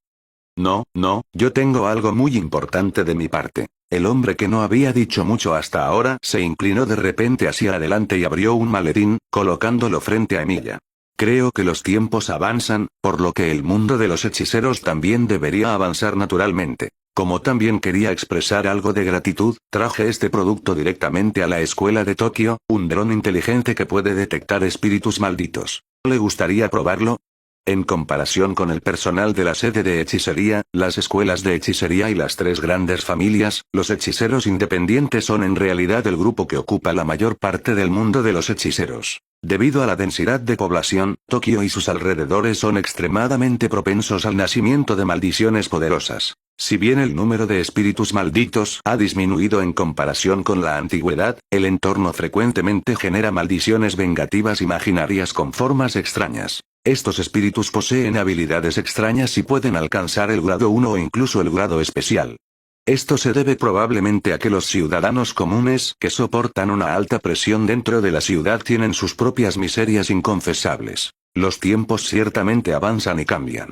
No, yo tengo algo muy importante de mi parte. El hombre que no había dicho mucho hasta ahora se inclinó de repente hacia adelante y abrió un maletín, colocándolo frente a Emilia. Creo que los tiempos avanzan, por lo que el mundo de los hechiceros también debería avanzar naturalmente. Como también quería expresar algo de gratitud, traje este producto directamente a la escuela de Tokio, un dron inteligente que puede detectar espíritus malditos. ¿Le gustaría probarlo? En comparación con el personal de la sede de hechicería, las escuelas de hechicería y las 3 grandes familias, los hechiceros independientes son en realidad el grupo que ocupa la mayor parte del mundo de los hechiceros. Debido a la densidad de población, Tokio y sus alrededores son extremadamente propensos al nacimiento de maldiciones poderosas. Si bien el número de espíritus malditos ha disminuido en comparación con la antigüedad, el entorno frecuentemente genera maldiciones vengativas imaginarias con formas extrañas. Estos espíritus poseen habilidades extrañas y pueden alcanzar el grado 1 o incluso el grado especial. Esto se debe probablemente a que los ciudadanos comunes que soportan una alta presión dentro de la ciudad tienen sus propias miserias inconfesables. Los tiempos ciertamente avanzan y cambian.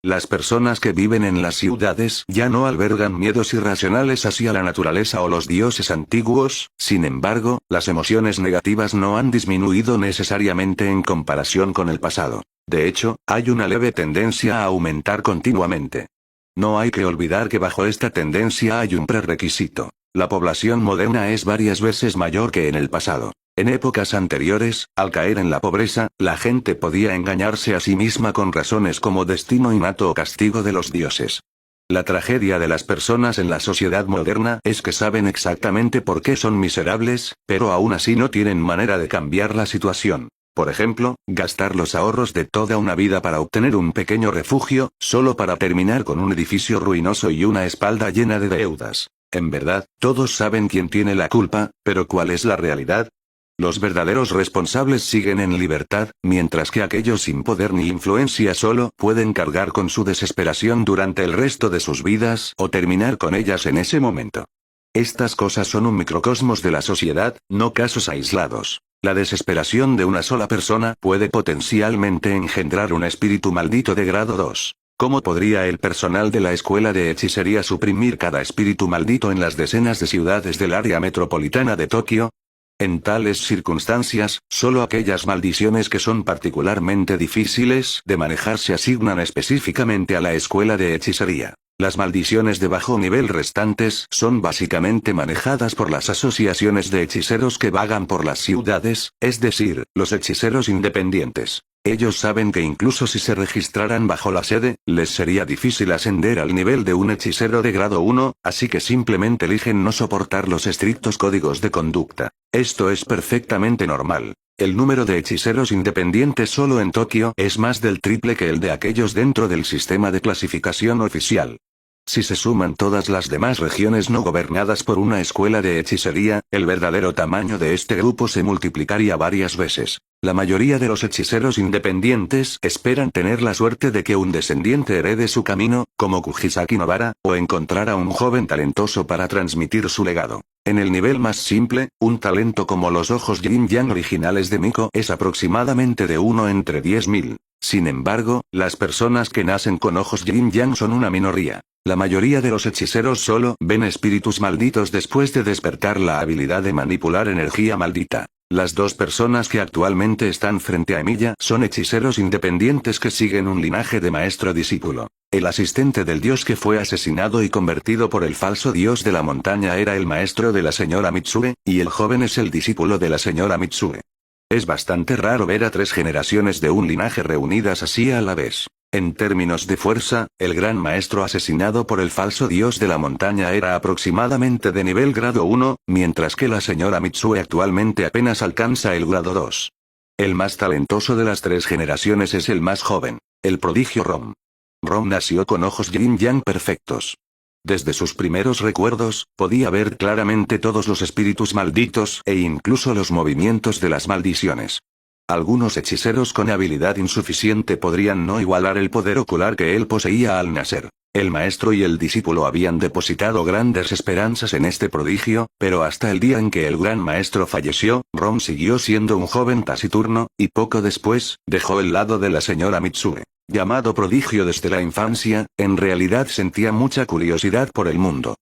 Las personas que viven en las ciudades ya no albergan miedos irracionales hacia la naturaleza o los dioses antiguos, sin embargo, las emociones negativas no han disminuido necesariamente en comparación con el pasado. De hecho, hay una leve tendencia a aumentar continuamente. No hay que olvidar que bajo esta tendencia hay un prerequisito. La población moderna es varias veces mayor que en el pasado. En épocas anteriores, al caer en la pobreza, la gente podía engañarse a sí misma con razones como destino innato o castigo de los dioses. La tragedia de las personas en la sociedad moderna es que saben exactamente por qué son miserables, pero aún así no tienen manera de cambiar la situación. Por ejemplo, gastar los ahorros de toda una vida para obtener un pequeño refugio, solo para terminar con un edificio ruinoso y una espalda llena de deudas. En verdad, todos saben quién tiene la culpa, pero ¿cuál es la realidad? Los verdaderos responsables siguen en libertad, mientras que aquellos sin poder ni influencia solo pueden cargar con su desesperación durante el resto de sus vidas o terminar con ellas en ese momento. Estas cosas son un microcosmos de la sociedad, no casos aislados. La desesperación de una sola persona puede potencialmente engendrar un espíritu maldito de grado 2. ¿Cómo podría el personal de la escuela de hechicería suprimir cada espíritu maldito en las decenas de ciudades del área metropolitana de Tokio? En tales circunstancias, solo aquellas maldiciones que son particularmente difíciles de manejar se asignan específicamente a la escuela de hechicería. Las maldiciones de bajo nivel restantes son básicamente manejadas por las asociaciones de hechiceros que vagan por las ciudades, es decir, los hechiceros independientes. Ellos saben que incluso si se registraran bajo la sede, les sería difícil ascender al nivel de un hechicero de grado 1, así que simplemente eligen no soportar los estrictos códigos de conducta. Esto es perfectamente normal. El número de hechiceros independientes solo en Tokio es más del triple que el de aquellos dentro del sistema de clasificación oficial. Si se suman todas las demás regiones no gobernadas por una escuela de hechicería, el verdadero tamaño de este grupo se multiplicaría varias veces. La mayoría de los hechiceros independientes esperan tener la suerte de que un descendiente herede su camino, como Kujisaki Nobara, o encontrar a un joven talentoso para transmitir su legado. En el nivel más simple, un talento como los ojos yin-yang originales de Miko es aproximadamente de 1 entre 10.000. Sin embargo, las personas que nacen con ojos yin-yang son una minoría. La mayoría de los hechiceros solo ven espíritus malditos después de despertar la habilidad de manipular energía maldita. Las dos personas que actualmente están frente a Emilia son hechiceros independientes que siguen un linaje de maestro-discípulo. El asistente del dios que fue asesinado y convertido por el falso dios de la montaña era el maestro de la señora Mitsue, y el joven es el discípulo de la señora Mitsue. Es bastante raro ver a 3 generaciones de un linaje reunidas así a la vez. En términos de fuerza, el gran maestro asesinado por el falso dios de la montaña era aproximadamente de nivel grado 1, mientras que la señora Mitsue actualmente apenas alcanza el grado 2. El más talentoso de las 3 generaciones es el más joven, el prodigio Rom. Rom nació con ojos yin-yang perfectos. Desde sus primeros recuerdos, podía ver claramente todos los espíritus malditos e incluso los movimientos de las maldiciones. Algunos hechiceros con habilidad insuficiente podrían no igualar el poder ocular que él poseía al nacer. El maestro y el discípulo habían depositado grandes esperanzas en este prodigio, pero hasta el día en que el gran maestro falleció, Rom siguió siendo un joven taciturno, y poco después, dejó el lado de la señora Mitsue. Llamado prodigio desde la infancia, en realidad sentía mucha curiosidad por el mundo.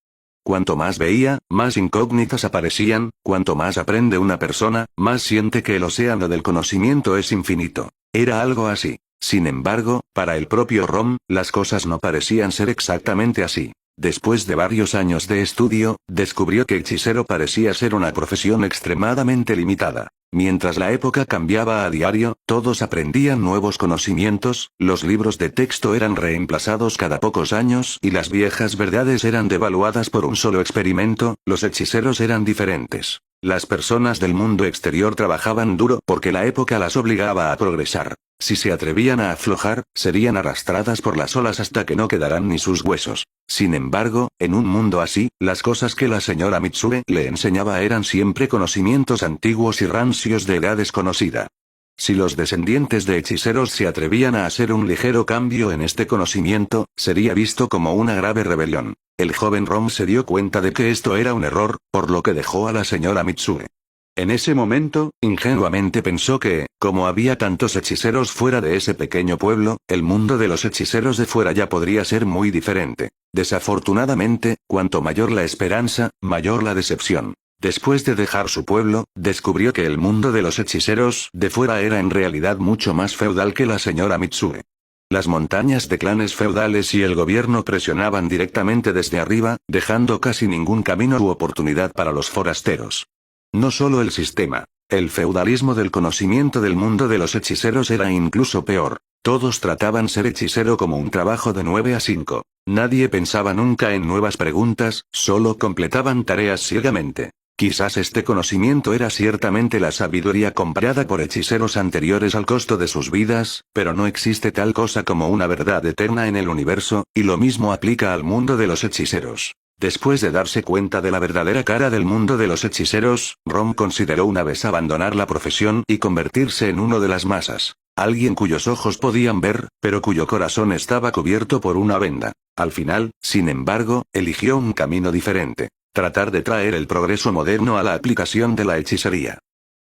Cuanto más veía, más incógnitas aparecían, cuanto más aprende una persona, más siente que el océano del conocimiento es infinito. Era algo así. Sin embargo, para el propio Rom, las cosas no parecían ser exactamente así. Después de varios años de estudio, descubrió que hechicero parecía ser una profesión extremadamente limitada. Mientras la época cambiaba a diario, todos aprendían nuevos conocimientos, los libros de texto eran reemplazados cada pocos años y las viejas verdades eran devaluadas por un solo experimento, los hechiceros eran diferentes. Las personas del mundo exterior trabajaban duro porque la época las obligaba a progresar. Si se atrevían a aflojar, serían arrastradas por las olas hasta que no quedaran ni sus huesos. Sin embargo, en un mundo así, las cosas que la señora Mitsue le enseñaba eran siempre conocimientos antiguos y rancios de edad desconocida. Si los descendientes de hechiceros se atrevían a hacer un ligero cambio en este conocimiento, sería visto como una grave rebelión. El joven Rom se dio cuenta de que esto era un error, por lo que dejó a la señora Mitsue. En ese momento, ingenuamente pensó que, como había tantos hechiceros fuera de ese pequeño pueblo, el mundo de los hechiceros de fuera ya podría ser muy diferente. Desafortunadamente, cuanto mayor la esperanza, mayor la decepción. Después de dejar su pueblo, descubrió que el mundo de los hechiceros de fuera era en realidad mucho más feudal que la señora Mitsue. Las montañas de clanes feudales y el gobierno presionaban directamente desde arriba, dejando casi ningún camino u oportunidad para los forasteros. No solo el sistema, el feudalismo del conocimiento del mundo de los hechiceros era incluso peor. Todos trataban ser hechicero como un trabajo de 9 a 5. Nadie pensaba nunca en nuevas preguntas, solo completaban tareas ciegamente. Quizás este conocimiento era ciertamente la sabiduría comprada por hechiceros anteriores al costo de sus vidas, pero no existe tal cosa como una verdad eterna en el universo, y lo mismo aplica al mundo de los hechiceros. Después de darse cuenta de la verdadera cara del mundo de los hechiceros, Rom consideró una vez abandonar la profesión y convertirse en uno de las masas. Alguien cuyos ojos podían ver, pero cuyo corazón estaba cubierto por una venda. Al final, sin embargo, eligió un camino diferente. Tratar de traer el progreso moderno a la aplicación de la hechicería.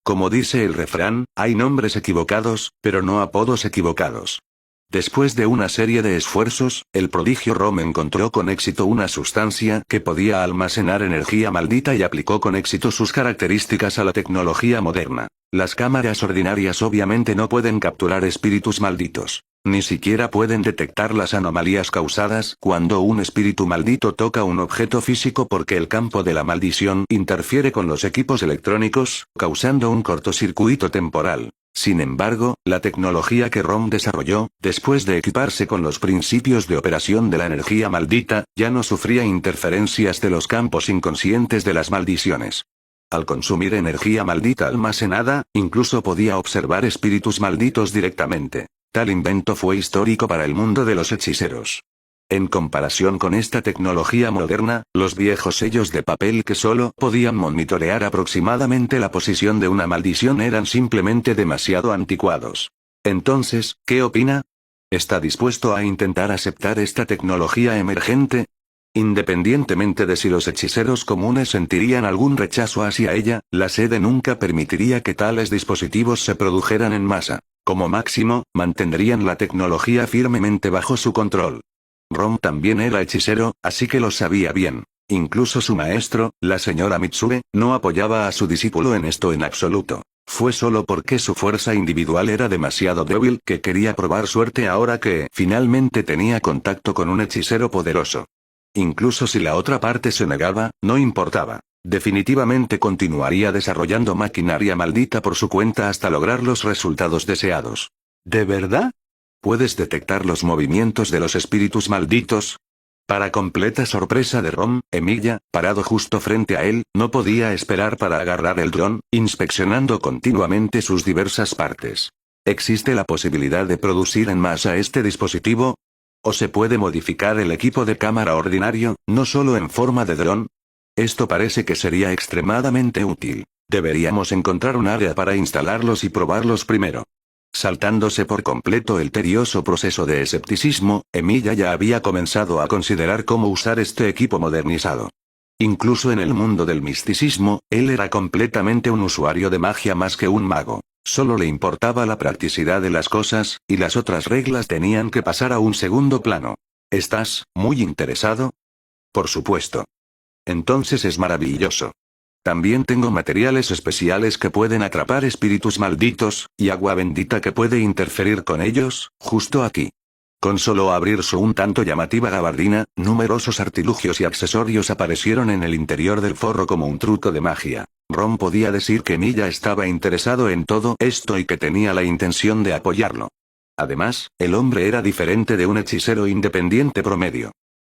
Como dice el refrán, hay nombres equivocados, pero no apodos equivocados. Después de una serie de esfuerzos, el prodigio Rom encontró con éxito una sustancia que podía almacenar energía maldita y aplicó con éxito sus características a la tecnología moderna. Las cámaras ordinarias obviamente no pueden capturar espíritus malditos. Ni siquiera pueden detectar las anomalías causadas cuando un espíritu maldito toca un objeto físico porque el campo de la maldición interfiere con los equipos electrónicos, causando un cortocircuito temporal. Sin embargo, la tecnología que Rom desarrolló, después de equiparse con los principios de operación de la energía maldita, ya no sufría interferencias de los campos inconscientes de las maldiciones. Al consumir energía maldita almacenada, incluso podía observar espíritus malditos directamente. Tal invento fue histórico para el mundo de los hechiceros. En comparación con esta tecnología moderna, los viejos sellos de papel que solo podían monitorear aproximadamente la posición de una maldición eran simplemente demasiado anticuados. Entonces, ¿qué opina? ¿Está dispuesto a intentar aceptar esta tecnología emergente? Independientemente de si los hechiceros comunes sentirían algún rechazo hacia ella, la sede nunca permitiría que tales dispositivos se produjeran en masa. Como máximo, mantendrían la tecnología firmemente bajo su control. Rom también era hechicero, así que lo sabía bien. Incluso su maestro, la señora Mitsue, no apoyaba a su discípulo en esto en absoluto. Fue solo porque su fuerza individual era demasiado débil que quería probar suerte ahora que finalmente tenía contacto con un hechicero poderoso. Incluso si la otra parte se negaba, no importaba. Definitivamente continuaría desarrollando maquinaria maldita por su cuenta hasta lograr los resultados deseados. ¿De verdad? ¿Puedes detectar los movimientos de los espíritus malditos? Para completa sorpresa de Rom, Emilia, parado justo frente a él, no podía esperar para agarrar el dron, inspeccionando continuamente sus diversas partes. ¿Existe la posibilidad de producir en masa este dispositivo? ¿O se puede modificar el equipo de cámara ordinario, no solo en forma de dron? Esto parece que sería extremadamente útil. Deberíamos encontrar un área para instalarlos y probarlos primero. Saltándose por completo el tedioso proceso de escepticismo, Emilia ya había comenzado a considerar cómo usar este equipo modernizado. Incluso en el mundo del misticismo, él era completamente un usuario de magia más que un mago. Solo le importaba la practicidad de las cosas, y las otras reglas tenían que pasar a un segundo plano. ¿Estás muy interesado? Por supuesto. Entonces es maravilloso. También tengo materiales especiales que pueden atrapar espíritus malditos, y agua bendita que puede interferir con ellos, justo aquí. Con solo abrir su un tanto llamativa gabardina, numerosos artilugios y accesorios aparecieron en el interior del forro como un truco de magia. Rom podía decir que Milla estaba interesado en todo esto y que tenía la intención de apoyarlo. Además, el hombre era diferente de un hechicero independiente promedio.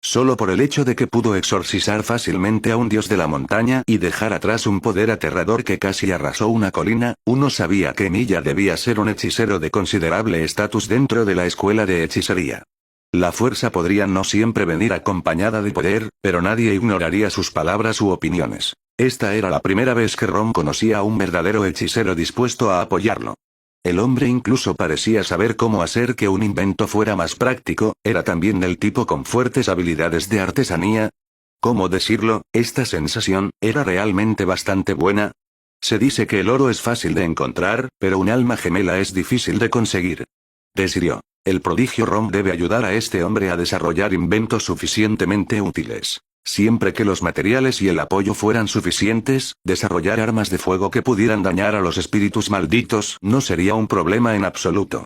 Solo por el hecho de que pudo exorcizar fácilmente a un dios de la montaña y dejar atrás un poder aterrador que casi arrasó una colina, uno sabía que Milla debía ser un hechicero de considerable estatus dentro de la escuela de hechicería. La fuerza podría no siempre venir acompañada de poder, pero nadie ignoraría sus palabras u opiniones. Esta era la primera vez que Rom conocía a un verdadero hechicero dispuesto a apoyarlo. El hombre incluso parecía saber cómo hacer que un invento fuera más práctico, era también del tipo con fuertes habilidades de artesanía. ¿Cómo decirlo? Esta sensación era realmente bastante buena. Se dice que el oro es fácil de encontrar, pero un alma gemela es difícil de conseguir. Decidió. El prodigio Rom debe ayudar a este hombre a desarrollar inventos suficientemente útiles. Siempre que los materiales y el apoyo fueran suficientes, desarrollar armas de fuego que pudieran dañar a los espíritus malditos no sería un problema en absoluto.